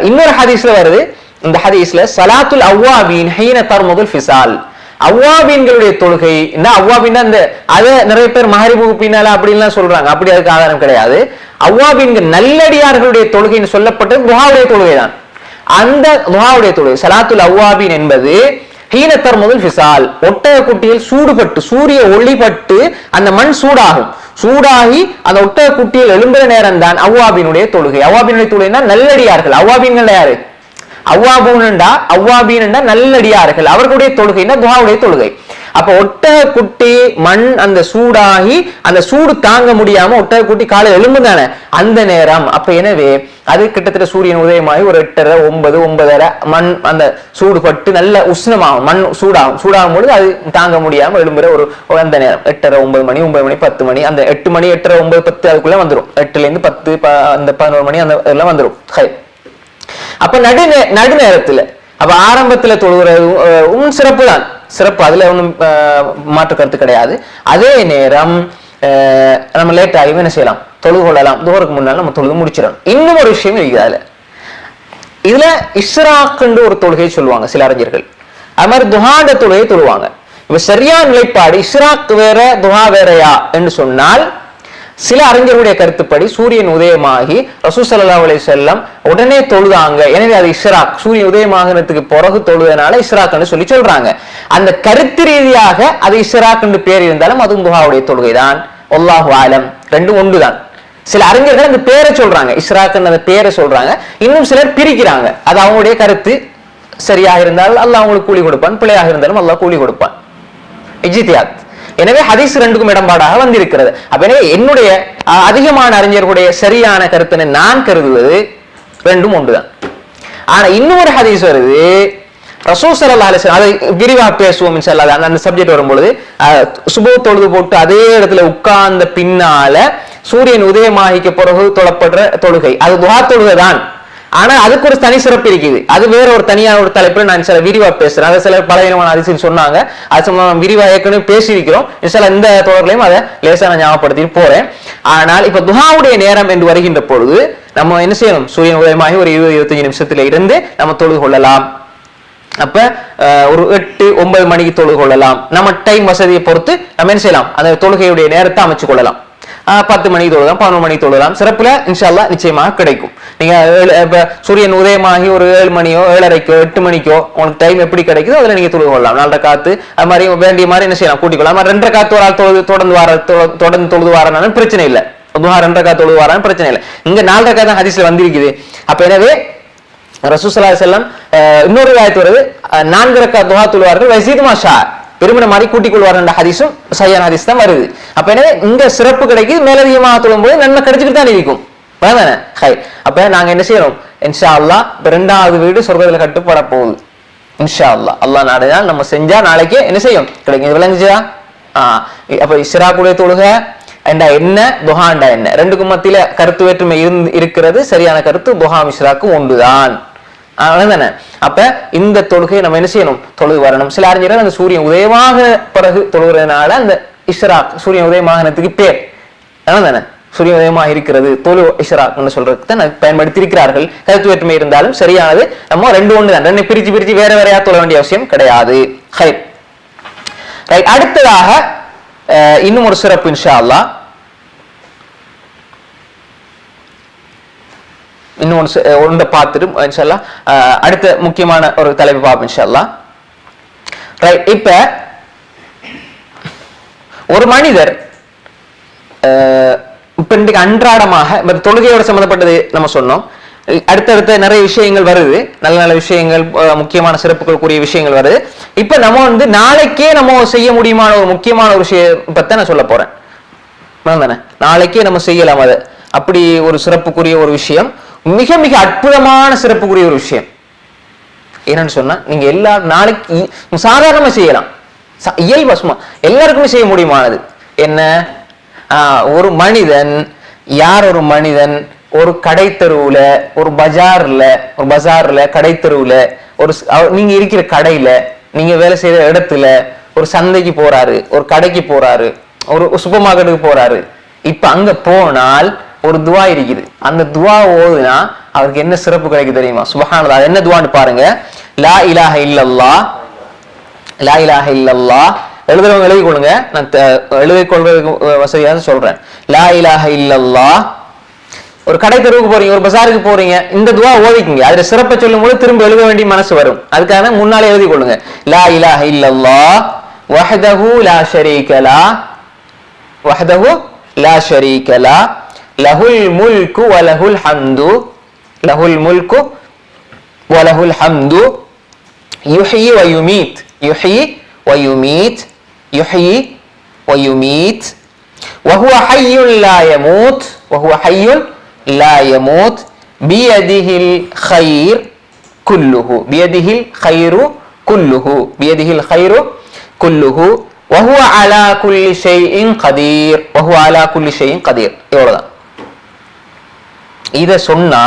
இன்னொரு ஹதீஸ்ல வருது, இந்த ஹதீஸ்ல சலாத்துல் அவ்வாபீன் ஹீன தர்முதுல் ஃபிசால், அவ்வாபீன்களுடைய தொழுகை. இந்த அவ்வாபீன் அந்த அதை நிறைய பேர் மஹரிபுக்கு பின்னால அப்படின்லாம் சொல்றாங்க. அப்படி அதுக்கு ஆதாரம் கிடையாது. அவ்வாபீன்கள் நல்லடியார்களுடைய தொழுகைன்னு சொல்லப்பட்டது துஹாவுடைய தொழுகை தான். அந்த துஹாவுடைய தொழுகை சலாத்துல் அவ்வாபீன் என்பது ஹீன தர்முதுல் ஃபிசால், ஒட்டக குட்டியில் சூடுபட்டு, சூரிய ஒளிபட்டு அந்த மண் சூடாகி அந்த ஒட்டக குட்டியில் எழும்புற நேரம் தான் அவ்வாபீனுடைய தொழுகை. அவ்வாபீனுடைய தொழுகைன்னா நல்லடியார்கள். அவ்வாபீன்கள் யாரு? அவ்வாபீன்டா நல்லடியார்கள். அவர்களுடைய தொழுகைன்னா துஹாவுடைய தொழுகை. அப்ப ஒட்டக குட்டி மண் அந்த சூடாகி அந்த சூடு தாங்க முடியாம ஒட்டக குட்டி காலை எழும்புதானே அந்த நேரம். அப்ப எனவே அது கிட்டத்தட்ட சூரியன் உதயமாகி ஒரு 8:30-9:30 மண் அந்த சூடு பட்டு நல்ல உஷ்ணமாகும், மண் சூடாகும் பொழுது அது தாங்க முடியாம எழும்புற ஒரு அந்த நேரம் 8:30-9 மணி, 9 மணி, 10 மணி, அந்த 8 மணி 8:30-9 10 அதுக்குள்ள வந்துடும். 8லேருந்து 10 அந்த 11 மணி அந்த எல்லாம் வந்துடும். அப்ப நடு நேரத்துல, அப்ப ஆரம்பத்துல தொழுகிறது சிறப்பு தான், சிறப்பு, அதுல ஒன்றும் மாற்று கருத்து கிடையாது. அதே நேரம் நம்ம லேட் ஆகி என்ன செய்யலாம், தொழுது கொள்ளலாம். துஹருக்கு முன்னால நம்ம தொழுது முடிச்சிடணும். இன்னும் ஒரு விஷயம் இருக்குது, இதுல இஸ்ராக்குன்னு ஒரு தொழுகை சொல்லுவாங்க சில அறிஞர்கள். அது மாதிரி துஹாண்ட தொழுகை தொழுவாங்க. இப்ப சரியான நிலைப்பாடு இஸ்ராக் வேற துஹா வேறையா என்று சொன்னால், சில அறிஞர்களுடைய கருத்துப்படி சூரியன் உதயமாகி ரசூல் ஸல்லல்லாஹு அலைஹி வஸல்லம் உடனே தொழுதாங்க, எனவே அது இஸ்ராக், சூரியன் உதயமாகிறதுக்கு பிறகு தொழுதனால இஸ்ராக்னு சொல்லி சொல்றாங்க. அந்த கருத்து ரீதியாக அது இஸ்ராக் என்று பேர் இருந்தாலும் அதுவும் துஹாவுடைய தொழுகைதான். அல்லாஹு ஆலம், ரெண்டும் ஒன்றுதான். சில அறிஞர்கள் அந்த பேரை சொல்றாங்க, இஸ்ராக் அந்த பேரை சொல்றாங்க. இன்னும் சிலர் பிரிக்கிறாங்க. அது அவங்களுடைய கருத்து. சரியாக இருந்தால் அல்லாஹ் அவங்களுக்கு கூலி கொடுப்பான், பிழையாக இருந்தாலும் அல்லாஹ் கூலி கொடுப்பான். இஜ்திஹாத். எனவே ஹதீஸ் ரெண்டுக்கும் இடம்பாடாக வந்திருக்கிறது. அப்ப எனவே என்னுடைய அதிகமான அறிஞர்களுடைய சரியான கருத்தினை நான் கருதுவது ரெண்டும் ஒன்றுதான். ஆனா இன்னொரு ஹதீஸ் வருது, ரசூல் ஸல்லல்லாஹு அலைஹி வஸல்லம், அதை விரிவாக பேசுவோம் இன்ஷாஅல்லாஹ். அந்த சப்ஜெக்ட் வரும்பொழுது சுபஹ் தொழுது போட்டு அதே இடத்துல உட்கார்ந்த பின்னால சூரியன் உதயமாகிக்க பிறகு தொழப்படுற தொழுகை அது துஹா தொழுகை தான். ஆனா அதுக்கு ஒரு தனி சிறப்பு இருக்குது. அது வேற ஒரு தனியான ஒரு தலைப்புல நான் சில விரிவா பேசுறேன். அதை சில பலவீனமான அதிசயம் சொன்னாங்க, அது விரிவா ஏற்கனவே பேசியிருக்கிறோம். இந்த தொடர்களையும் அதை லேசா நான் ஞாபகப்படுத்திட்டு போறேன். ஆனால் இப்ப துஹாவுடைய நேரம் என்று வருகின்ற பொழுது நம்ம என்ன செய்யணும், சூரியன் உதயமாகி ஒரு 20-25 நிமிஷத்துல இருந்து நம்ம தொழுது கொள்ளலாம். அப்ப ஒரு 8-9 மணிக்கு தொழுது கொள்ளலாம். நம்ம டைம் வசதியை பொறுத்து நம்ம என்ன செய்யலாம், அந்த தொழுகையுடைய நேரத்தை அமைச்சு கொள்ளலாம். 10 மணிக்கு தொழுதலாம், 11 மணிக்கு தொழுதலாம். சிறப்புல இன்ஷா அல்லாஹ் நிச்சயமாக கிடைக்கும். நீங்க சூரியன் உதயமாகி ஒரு 7 மணியோ 7:30கோ 8 மணிக்கோ உங்களுக்கு டைம் எப்படி கிடைக்குதோ அதுல நீங்க தொழுது கொள்ளலாம். 4 ரக்காத்து அது மாதிரி வேண்டிய மாதிரி என்ன செய்யலாம், கூட்டிக் கொள்ளலாம். 2 ரக்காத்து ஒரு ஆள் தொடர்ந்து தொழுது வாரனாலும் பிரச்சனை இல்லை. 2 ரக்காத்து தொழுது வாரான்னு பிரச்சனை இல்லை. இங்க 4 ரக்காத்து தான் ஹதீஸ்ல வந்திருக்குது. அப்ப எனவே ரசூல் ஸல்லல்லாஹு அலைஹி வஸல்லம் இன்னொரு ஆயத்து வருது, 4 ரக்காத் துஹா தொழுவார்கள், வஸீது மாஷா, பெருமின மாதிரி கூட்டிக் கொள்வார்கள் என்ற ஹதீஸும் சஹீஹான ஹதீஸ் தான் வருது. அப்ப எனவே இங்க சிறப்பு கிடைக்குது, மேலதிகமாக தொழும்போது நன்மை கிடைச்சிட்டு தான் இருக்கும். அப்ப நாங்க என்ன செய்யறோம், இன்ஷா அல்லாஹ் 2வது வீடு சொர்க்கத்துல கட்டுப்பட போகுது. இன்ஷா அல்லாஹ், அல்லாஹ் நாடினால் நம்ம செஞ்சா நாளைக்கு என்ன செய்யும் கிடைக்கும். விளங்குச்சா? அப்ப இஸ்ராக்குடைய தொழுகை என்ன, துஹாண்டா என்ன, ரெண்டுக்கும் மத்தியில கருத்து வேற்றுமை இருக்கிறது. சரியான கருத்து துஹா இஸ்ராக்கு ஒன்றுதான். தானே? அப்ப இந்த தொழுகையை நம்ம என்ன செய்யணும், தொழுது வரணும். சில அறிஞர்கள் அந்த சூரியன் உதயமாக பிறகு தொழுகிறதுனால அந்த இஸ்ராக் சூரியன் உதயமாகனத்துக்கு பேர் தானே, சூரிய உதயமாக இருக்கிறது தொழு இஸ்ராக்னு சொல்றதுக்கு தான் பயன்படுத்தி இருக்கிறார்கள். கருத்து வேற்றுமை இருந்தாலும் சரியானது. நம்ம 2 ஒன்று தான், 2 பிரிச்சு வேற வேறையா தொழ வேண்டிய அவசியம் கிடையாது. ரைட். அடுத்ததாக இன்னும் ஒரு சிறப்பு இன்ஷா அல்லாஹ், இன்னும் ஒன்றை பார்த்துட்டு இன்ஷா அல்லாஹ் அடுத்த முக்கியமான ஒரு தலைப்பு பார்ப்போம் இன்ஷா அல்லாஹ். ரைட். இப்ப ஒரு மனிதர் இப்ப இன்றைக்கு அன்றாடமாக தொழுகையோட சம்பந்தப்பட்டது நம்ம சொன்னோம். அடுத்தடுத்த நிறைய விஷயங்கள் வருது, நல்ல நல்ல விஷயங்கள், முக்கியமான சிறப்புகளுக்குரிய விஷயங்கள் வருது. இப்ப நம்ம வந்து நாளைக்கே நம்ம செய்ய முடியுமான ஒரு முக்கியமான ஒரு விஷயம் பத்தி நான் சொல்ல போறேன். தானே நாளைக்கே நம்ம செய்யலாம். அது அப்படி ஒரு சிறப்புக்குரிய ஒரு விஷயம், மிக மிக அற்புதமான சிறப்புக்குரிய ஒரு விஷயம். என்னன்னு சொன்னா, நீங்க எல்லாரும் நாளைக்கு சாதாரணமா செய்யலாம், இயல்பா சும்மா எல்லாருக்குமே செய்ய முடியுமானது என்ன? ஒரு மனிதன், ஒரு மனிதன் ஒரு கடை தெருவுல, ஒரு பஜார்ல கடை தெருவுல, ஒரு நீங்க இருக்கிற கடையில, நீங்க வேலை செய்யற இடத்துல, ஒரு சந்தைக்கு போறாரு, ஒரு கடைக்கு போறாரு, ஒரு சூப்பர் மார்க்கெட்டுக்கு போறாரு. இப்ப அங்க போனால் ஒரு துவா இருக்குது. அந்த துவா ஓதுனா அவருக்கு என்ன சிறப்பு கிடைக்கு தெரியுமா? சுப்ஹானல்லாஹ். என்ன துவான்னு பாருங்க. லா இலாஹ இல்லல்லாஹ், லா இலாஹ இல்லல்லாஹ். எழுதுறவங்க எழுதி கொள்ளுங்க, நான் எழுதி கொள்றதுக்கு வசதியாக சொல்றேன். லா இலாஹ இல்லல்லாஹ். ஒரு கடை தெருவுக்கு போறீங்க, ஒரு பஜாருக்கு போறீங்க, இந்த துவா ஓதிக்குங்க. அதுல சிறப்பை சொல்லும் போது திரும்ப எழுத வேண்டிய மனசு வரும். அதுக்காக முன்னாலே எழுதி கொள்ளுங்க. லா இலாஹ இல்லல்லாஹ் வஹ்தஹு லா ஷரீக லஹ், வஹ்தஹு லா ஷரீக லஹ், லஹுல் முல்கு வ லஹுல் ஹம்து, லஹுல் முல்கு வ லஹுல் ஹம்து, யுஹ்யி வ யுமீத், யுஹ்யி வ யுமீத், யுஹ்யி வ யுமீத், வ ஹுவ ஹய்யுன் லா யமூத், வ ஹுவ ஹய்யுன் லா யமூத், பியதிஹில் ഖൈർ குல்லுஹு, பியதிஹில் ഖൈரு குல்லுஹு, பியதிஹில் ഖൈரு குல்லுஹு, வ ஹுவ அலா குல்லி ஷைஇன் கதீர், வ ஹுவ அலா குல்லி ஷைஇன் கதீர். இவ்வளவுதான். இத சொன்னா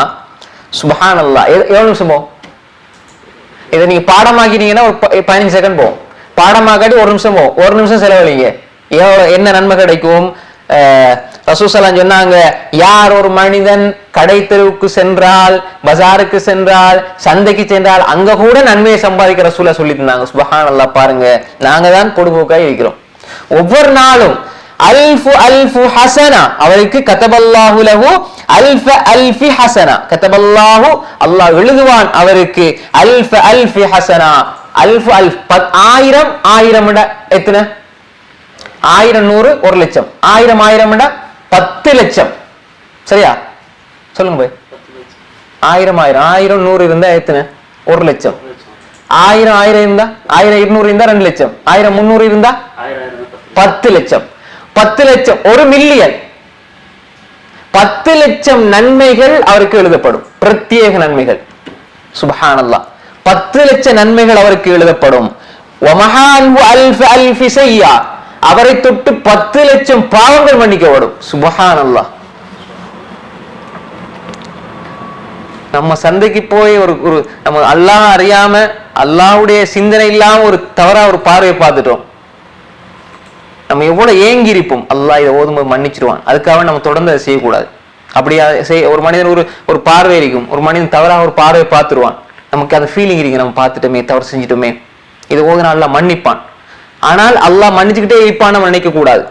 சுப்ஹானல்லாஹ் எவ்வளவு நிமிஷம் போகும்? இதை நீங்க பாடமாக்கிட்டீங்கன்னா ஒரு 15 செகண்ட் போகும். பாடமாக்காட்டி 1 நிமிஷம் போகும். 1 நிமிஷம் செலவழிங்க, என்ன நன்மை கிடைக்கும்? ரசூல் ஸல்லல்லாஹு சொன்னாங்க, யார் ஒரு மனிதன் கடை தெருவுக்கு சென்றால், பஜாருக்கு சென்றால், சந்தைக்கு சென்றால், அங்க கூட நன்மையை சம்பாதிக்கிற ரசூலா சொல்லி இருந்தாங்க. சுப்ஹானல்லாஹ். பாருங்க, நாங்க தான் பொடுபோக்காய் இருக்கிறோம். ஒவ்வொரு நாளும் அல்ஃபு அல்ஃபு ஹசனா, அவருக்கு கதபல்லாஹு லஹு அல்ஃப அல்ஃபி ஹசனா, கதபல்லாஹு, அல்லாஹ் எழுதுவான் அவருக்கு அல்ஃப அல்ஃபி ஹசனா. அல்ஃபு அல்ஃப் 1000, 1000 எத்தனை? 1000, 100, 1 லட்சம். 1000, 1000 10 லட்சம். சரியா? சொல்லுங்க போய். 1000, 1000, 100 இருந்தா எத்தனை? 1 லட்சம். 1000, 1000 இருந்தா, 1000, 200 இருந்தா 2 லட்சம். 1000, 300 இருந்தா 10 லட்சம். 10 லட்சம், 1 மில்லியன். 10 லட்சம் நன்மைகள் அவருக்கு எழுதப்படும், பிரத்யேக நன்மைகள். சுப்ஹானல்லாஹ். 10 லட்சம் நன்மைகள் அவருக்கு எழுதப்படும். அவரை தொட்டு 10 லட்சம் பாவங்கள் மன்னிக்கப்படும். சுப்ஹானல்லாஹ். நம்ம சந்தைக்கு போய் ஒரு நம்ம அல்லாஹ் அறியாம, அல்லாஹ்வுடைய சிந்தனை இல்லாம ஒரு தவறா ஒரு பார்வையை பார்த்துட்டோம். நம்ம எவ்வளவு ஏங்கி இருப்போம், அல்லாஹ் இதை ஓதும்போது மன்னிச்சிருவான். அதுக்காக நம்ம தொடர்ந்து அதை செய்யக்கூடாது. அப்படியா ஒரு மனிதன் ஒரு பார்வை இருக்கும், ஒரு மனிதன் தவறாக ஒரு பார்வையை பார்த்துருவான். நமக்கு அந்த ஃபீலிங் இருக்கு, நம்ம பார்த்துட்டோமே, தவறு செஞ்சுட்டோமே, இது ஓதுனா அல்லாஹ் மன்னிப்பான். ஆனால் அல்லாஹ் மன்னிச்சுக்கிட்டே இருப்பான் நம்ம நினைக்க கூடாது.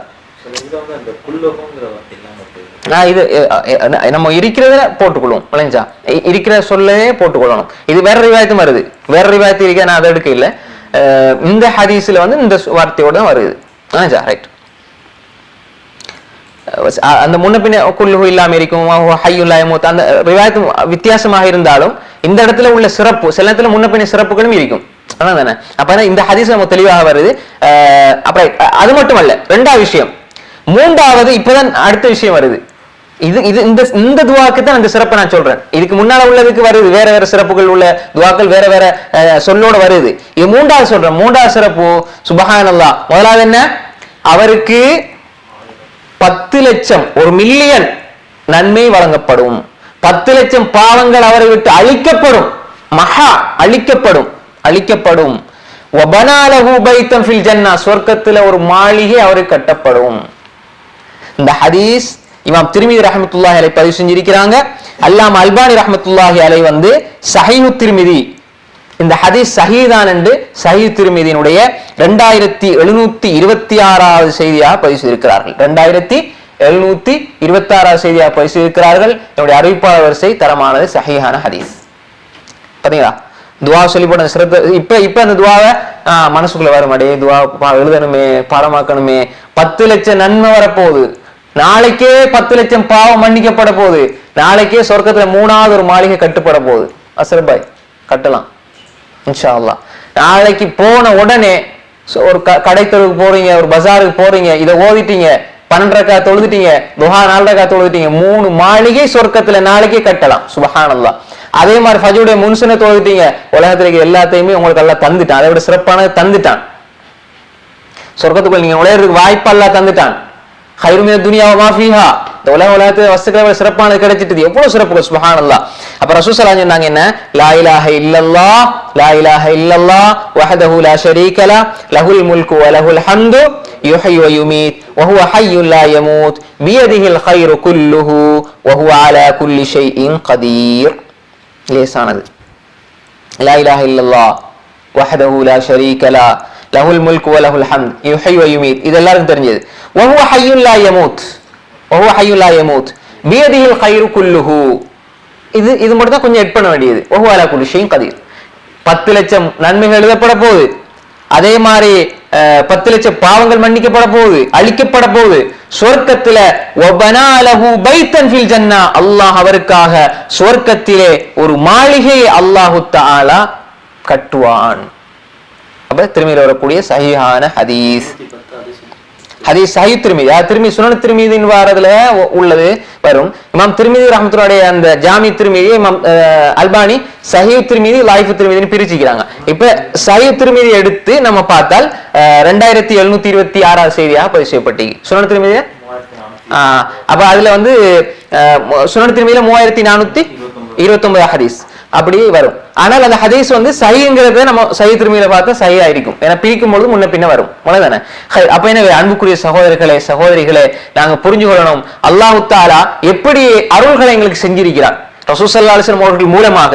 இது நம்ம இருக்கிறத போட்டுக்கொள்ளும், விளைஞ்சா இருக்கிற சொல்லவே போட்டுக்கொள்ளணும். இது வேற ரிவாயத்தும் வருது, வேற ரிவாயத்து இருக்க, நான் அதை எடுக்க இல்லை. இந்த ஹதீஸ்ல வந்து இந்த வார்த்தையோட தான் வருது. ரைட். அந்த முன்ன பின்ன குல்லுஹு இல்லாம இருக்கும், ஹய்யுன் லா யமூத், அந்த ரிவாயத்து வித்தியாசமாக இருந்தாலும் இந்த இடத்துல உள்ள சிறப்பு, சில இடத்துல முன்ன பின்ன சிறப்புகளும் இருக்கும். தானே? அப்ப இந்த ஹதீஸ் நம்ம தெளிவாக வருது. அப்புறம் அது மட்டுமல்ல, 2வது விஷயம். 3வது இப்பதான் அடுத்த விஷயம் வருது. இந்த துவாக்கு தான் அந்த சிறப்பை நான் சொல்றேன். இதுக்கு முன்னால உள்ளதுக்கு வருது வேற வேற சிறப்புகள் உள்ள துவாக்கள், வேற வேற சொல்லோட வருது. இது 3வது சொல்றேன். 3வது சிறப்பு சுப்ஹானல்லாஹ். முதலாவது என்ன? அவருக்கு 10 லட்சம், 1 மில்லியன் நன்மை வழங்கப்படும். 10 லட்சம் பாவங்கள் அவரை விட்டு அழிக்கப்படும். மகா அழிக்கப்படும், அழிக்கப்படும். வபனாலஹு பைத்தன் ஃபில் ஜன்னah, சொர்க்கத்துல ஒரு மாளிகை அவருக்கு கட்டப்படும். இந்த ஹதீஸ் இமாம் திர்மிதி ரஹ்மத்துல்லாஹி அலைஹி பதிவு செஞ்சிருக்கிறாங்க. அல்லாமா அல்பானி ரஹ்மத்துல்லாஹி அலைஹி வந்து ஸஹீஹு திர்மிதி, இந்த ஹதீஸ் சஹீதான் என்று ஸஹீஹ் திர்மிதியினுடைய 2726வது செய்தியாக பதிவு செய்திருக்கிறார்கள். 2726வது செய்தியாக பதிவு செய்திருக்கிறார்கள். என்னுடைய அறிவிப்பாளர் வரிசை தரமானது, சஹீஹான ஹதீஸ். பாத்தீங்களா? துவா சொல்லி போட சிரத்த இப்ப அந்த துவாவை மனசுக்குள்ள வரும், அடே துவா எழுதணுமே, பாடமாக்கணுமே, 10 லட்சம் நன்மை வரப்போகுது, நாளைக்கே 10 லட்சம் பாவம் மன்னிக்கப்பட போகுது, நாளைக்கே சொர்க்கத்துல 3வது ஒரு மாளிகை கட்டுப்பட போகுது. அசரபாய் கட்டலாம் இன்ஷா அல்லாஹ். நாளைக்கு போன உடனே ஒரு கடைத்தெருவுக்கு போறீங்க, ஒரு பஜாருக்கு போறீங்க, இதை ஓதிட்டீங்க, 12 ரக்காத் தொழுதுட்டீங்க, துஹா 4 ரக்காத் தொழுதுட்டீங்க, 3 மாளிகை சொர்க்கத்துல நாளைக்கே கட்டலாம். சுப்ஹானல்லாஹ். அதே மாதிரி ஃபஜ்ருடைய முன்சுன தொழுதுட்டீங்க, உலகத்துல எல்லாத்தையுமே உங்களுக்கு எல்லாம் தந்துட்டான், அதை விட சிறப்பானது தந்துட்டான். சொர்க்கத்துக்குள்ள நீங்க நுழையிறதுக்கு வாய்ப்பு எல்லாம் தந்துட்டான். ஹைரு மினத் துன்யா வ மா ஃபீஹா, இந்த உலகத்துல வஸ்துக்களை சிறப்பானது கிடைச்சிட்டது, எவ்வளவு சிறப்பு. சுப்ஹானல்லாஹ். அப்ப ரசூல் ஸல்லல்லாஹு அலைஹி சொன்னாங்க என்ன, லா இலாஹ இல்லல்லாஹ் லா இலாஹ இல்லல்லாஹ் வஹ்தஹு லா ஷரீக லஹ் லஹுல் முல்கு வ லஹுல் ஹம்து யுஹ்யி வ யுமீத் வ ஹுவ ஹய்யுன் லா யமூத் பியதிஹில் கைரு குல்லுஹு வ ஹுவ அலா குல்லி ஷைஇன் கதீர். லேசானது. லா இலாஹ இல்லல்லாஹ் வஹ்தஹு லா ஷரீக லஹ் லஹுல் முல்கு வ லஹுல் ஹம்து யுஹ்யி வ யுமீத், இது எல்லாருக்கும் தெரிஞ்சது. வ ஹுவ ஹய்யுன் லா யமூத் வ ஹுவ ஹய்யுன் லா யமூத் பியதிஹில் கைரு குல்லுஹு, இது மட்டும் தான் கொஞ்சம் எட் பண்ண வேண்டியது. வ ஹுவ அலா குல்லி ஷைஇன் கதீர். 10 லட்சம் நன்மைகள் எழுதப்பட போகுது, அதே மாதிரி 10 லட்சம் பாவங்கள் மன்னிக்கப்பட போகுது, அழிக்கப்பட போகுது. சொர்க்கத்தில வபனா லஹு பைத்தன் ஃபில் ஜன்னா, அல்லாஹ் அவருக்காக சொர்க்கத்திலே ஒரு மாளிகையை அல்லாஹு தஆலா கட்டுவான். அப்ப திருமதியில வரக்கூடிய சஹீஹான ஹதீஸ், ஹதீஸ் சஹீஹ் திர்மிதி, திருமதி சுனன் திர்மிதின் வாரதுல உள்ளது வரும். இமாம் திர்மிதி ரஹ்மத்துல்லாஹி அந்த ஜாமி திர்மிதி, இமாம் அல்பானி சஹீஹ் திர்மிதி லைஃப் திர்மிதின்னு பிரிச்சுக்கிறாங்க. இப்ப சஹீஹ் திர்மிதி எடுத்து நம்ம பார்த்தால் 2726வது செய்தியாக பதிவு செய்யப்பட்டது. சுனன் திர்மிதி அப்ப அதுல வந்து சுனன் திர்மிதியில 3429 ஹதீஸ் அப்படி வரும். ஆனால் அந்த ஹதீஸ் வந்து சஹீஹ்ங்கிறத நம்ம சஹீஹ் திர்மிதியில பார்த்தா சஹீஹா இருக்கும், ஏன்னா பிரிக்கும் பொழுது முன்ன பின்ன வரும். தானே? அப்ப எனவே அன்புக்குரிய சகோதரர்களே சகோதரிகளே, நாங்க புரிஞ்சு கொள்ளணும், அல்லாஹ் தஆலா எப்படி அருள்களை எங்களுக்கு செஞ்சிருக்கிறான், ரசூல் ஸல்லல்லாஹு அலைஹி வஸல்லம் அவர்கள் மூலமாக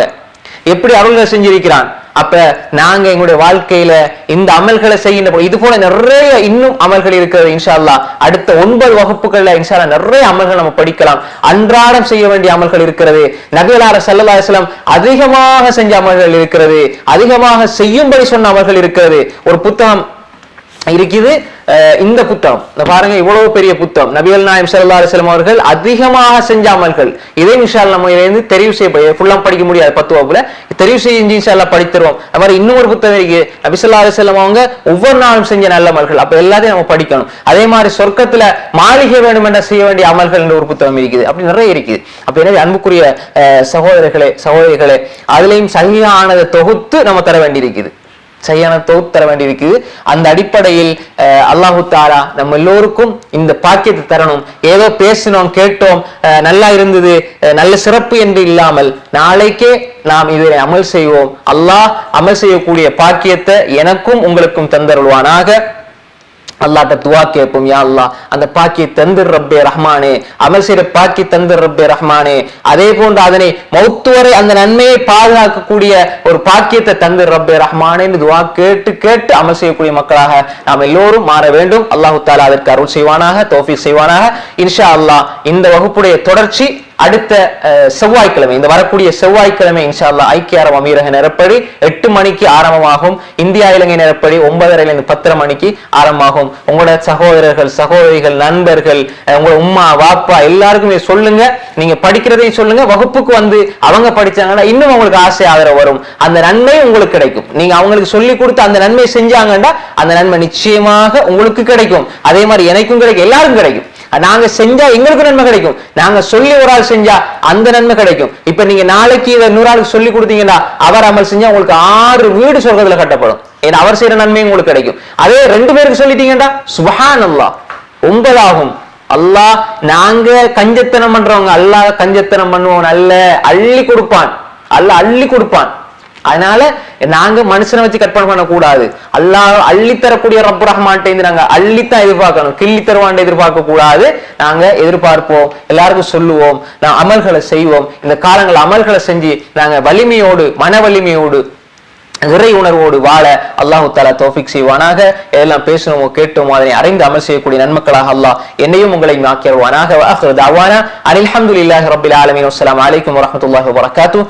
எப்படி அருள்களை செஞ்சிருக்கிறான். அப்ப நாங்க எங்களுடைய வாழ்க்கையில இந்த அமல்களை செய்கின்ற இது போல நிறைய இன்னும் அமல்கள் இருக்கிறது. இன்ஷா அல்லாஹ் அடுத்த 9 வகுப்புகள்ல இன்ஷா அல்லாஹ் நிறைய அமல்கள் நம்ம படிக்கலாம். அன்றாடம் செய்ய வேண்டிய அமல்கள் இருக்கிறது. நபிகளார் ஸல்லல்லாஹு அலைஹி வஸல்லம் அதிகமாக செஞ்ச அமல்கள் இருக்கிறது, அதிகமாக செய்யும்படி சொன்ன அமல்கள் இருக்கிறது. ஒரு புத்தகம் இருக்குது, இந்த புத்தகம் பாருங்க, இவ்வளவு பெரிய புத்தகம், நபிகள் நாயகம் ஸல்லல்லாஹு அலைஹி வஸல்லம் அவர்கள் அதிகமாக செஞ்ச அமல்கள். இதே இன்ஷா அல்லாஹ் நம்ம இதிலிருந்து தெரிவு செய்ய ஃபுல்லா படிக்க முடியாது, 10 வகுப்புல தெரிவு செஞ்சு இன்ஷா அல்லாஹ் படித்துருவோம். அது மாதிரி இன்னொரு புத்தகம் இருக்கு, நபி ஸல்லல்லாஹு அலைஹி வஸல்லம் அவங்க ஒவ்வொரு நாளும் செஞ்ச நல்ல அமல்கள். அப்ப எல்லாத்தையும் நம்ம படிக்கணும். அதே மாதிரி சொர்க்கத்துல மாளிகை வேண்டும் என்ற செய்ய வேண்டிய அமல்கள் என்ற ஒரு புத்தகம் இருக்குது. அப்படி நிறைய இருக்குது. அப்ப எனவே அன்புக்குரிய சகோதரர்களே சகோதரிகளே, அதுலயும் சஹீஹானதை தொகுத்து நம்ம தர வேண்டியிருக்குது, சரியான தொகுத்து தர வேண்டியிருக்குது. அந்த அடிப்படையில் அல்லாஹு தஆலா நம்ம எல்லோருக்கும் இந்த பாக்கியத்தை தரணும். ஏதோ பேசினோம் கேட்டோம் நல்லா இருந்தது நல்ல சிறப்பு என்று இல்லாமல் நாளைக்கே நாம் இதை அமல் செய்வோம். அல்லாஹ் அமல் செய்யக்கூடிய பாக்கியத்தை எனக்கும் உங்களுக்கும் தந்தருள்வானாக. அல்லாஹ்ட்ட துஆ கேட்போம், யா அல்லாஹ் அந்த பாக்கிய தந்திர் ரப்பே ரஹ்மானே, அமல் செய்யற பாக்கிய தந்திர் ரப்பே ரஹ்மானே, அதே போன்று அதனை மௌத்து வரை அந்த நன்மையை பாதுகாக்கக்கூடிய ஒரு பாக்கியத்தை தந்திர் ரப்பே ரஹ்மானே என்று துஆ கேட்டு கேட்டு அமல் செய்யக்கூடிய மக்களாக நாம் எல்லோரும் மாற வேண்டும். அல்லாஹு தஆலா அதற்கு அருள் செய்வானாக, தௌஃபீக் செய்வானாக. இன்ஷா அல்லாஹ் இந்த வகுப்புடைய தொடர்ச்சி அடுத்த செவ்வாய்க்கிழமை, இந்த வரக்கூடிய செவ்வாய்க்கிழமை இன்ஷா அல்லாஹ் ஐக்கிய அரபு அமீரக நேரப்படி 8 மணிக்கு ஆரம்பமாகும். இந்தியா இலங்கை நேரப்படி 9:30 10 மணிக்கு ஆரம்பமாகும். உங்களோட சகோதரர்கள் சகோதரிகள் நண்பர்கள் உங்களோட உம்மா வாப்பா எல்லாருக்குமே சொல்லுங்க, நீங்க படிக்கிறதையும் சொல்லுங்க, வகுப்புக்கு வந்து அவங்க படிச்சாங்கன்னா இன்னும் உங்களுக்கு ஆசை ஆதரவு வரும், அந்த நன்மை உங்களுக்கு கிடைக்கும். நீங்க அவங்களுக்கு சொல்லி கொடுத்து அந்த நன்மை செஞ்சாங்கன்னா அந்த நன்மை நிச்சயமாக உங்களுக்கு கிடைக்கும். அதே மாதிரி எனக்கும் கிடைக்கும், எல்லாருக்கும் கிடைக்கும். நாங்க செஞ்சா எங்களுக்கு நன்மை கிடைக்கும், நாங்க சொல்லி ஒரு ஆள் செஞ்சா அந்த நன்மை கிடைக்கும். இப்ப நீங்க நாளைக்கு இதை 100 ஆளுக்கு சொல்லி கொடுத்தீங்கன்னா அவர் அமல் செஞ்சா உங்களுக்கு 6 வீடு சொர்க்கத்துல கட்டப்படும். ஏன்னா அவர் செய்யற நன்மையும் உங்களுக்கு கிடைக்கும். அதே 2 பேருக்கு சொல்லிட்டீங்கன்னா சுப்ஹானல்லாஹ் 9 ஆகும். அல்லாஹ் நாங்க கஞ்சத்தனம் பண்றவங்க, அல்லாஹ் கஞ்சத்தனம் பண்ணுவோம் அல்ல, அள்ளி கொடுப்பான், அல்லாஹ் அள்ளி கொடுப்பான். அதனால நாங்க மனுஷனை வச்சு கற்பனை பண்ண கூடாது. அல்லாஹ் அள்ளி தரக்கூடிய ரப்பு ரஹ்மான்ட்ட நாங்க அள்ளித்தான் எதிர்பார்க்கணும், கிள்ளி தருவான் எதிர்பார்க்க கூடாது. நாங்க எதிர்பார்ப்போம், எல்லாருக்கும் சொல்லுவோம், நான் அமல்களை செய்வோம். இந்த காலங்கள் அமல்களை செஞ்சு நாங்க வலிமையோடு மன வலிமையோடு இறை உணர்வோடு வாழ அல்லாஹு தஆலா தௌஃபீக் செய்வானாக. எல்லாம் பேசணுமோ கேட்டோமோ அதனை அறிந்து அமல் செய்யக்கூடிய நன்மக்களாக அல்லாஹ் என்னையும் உங்களையும் ஆக்கிடுவானாக. வஆஹிரு தஅவானா அனில் ஹம்துலில்லாஹி ரப்பில் ஆலமீன். அஸ்ஸலாமு அலைக்கும் வரஹ்மத்துல்லாஹி வபரகாத்துஹு.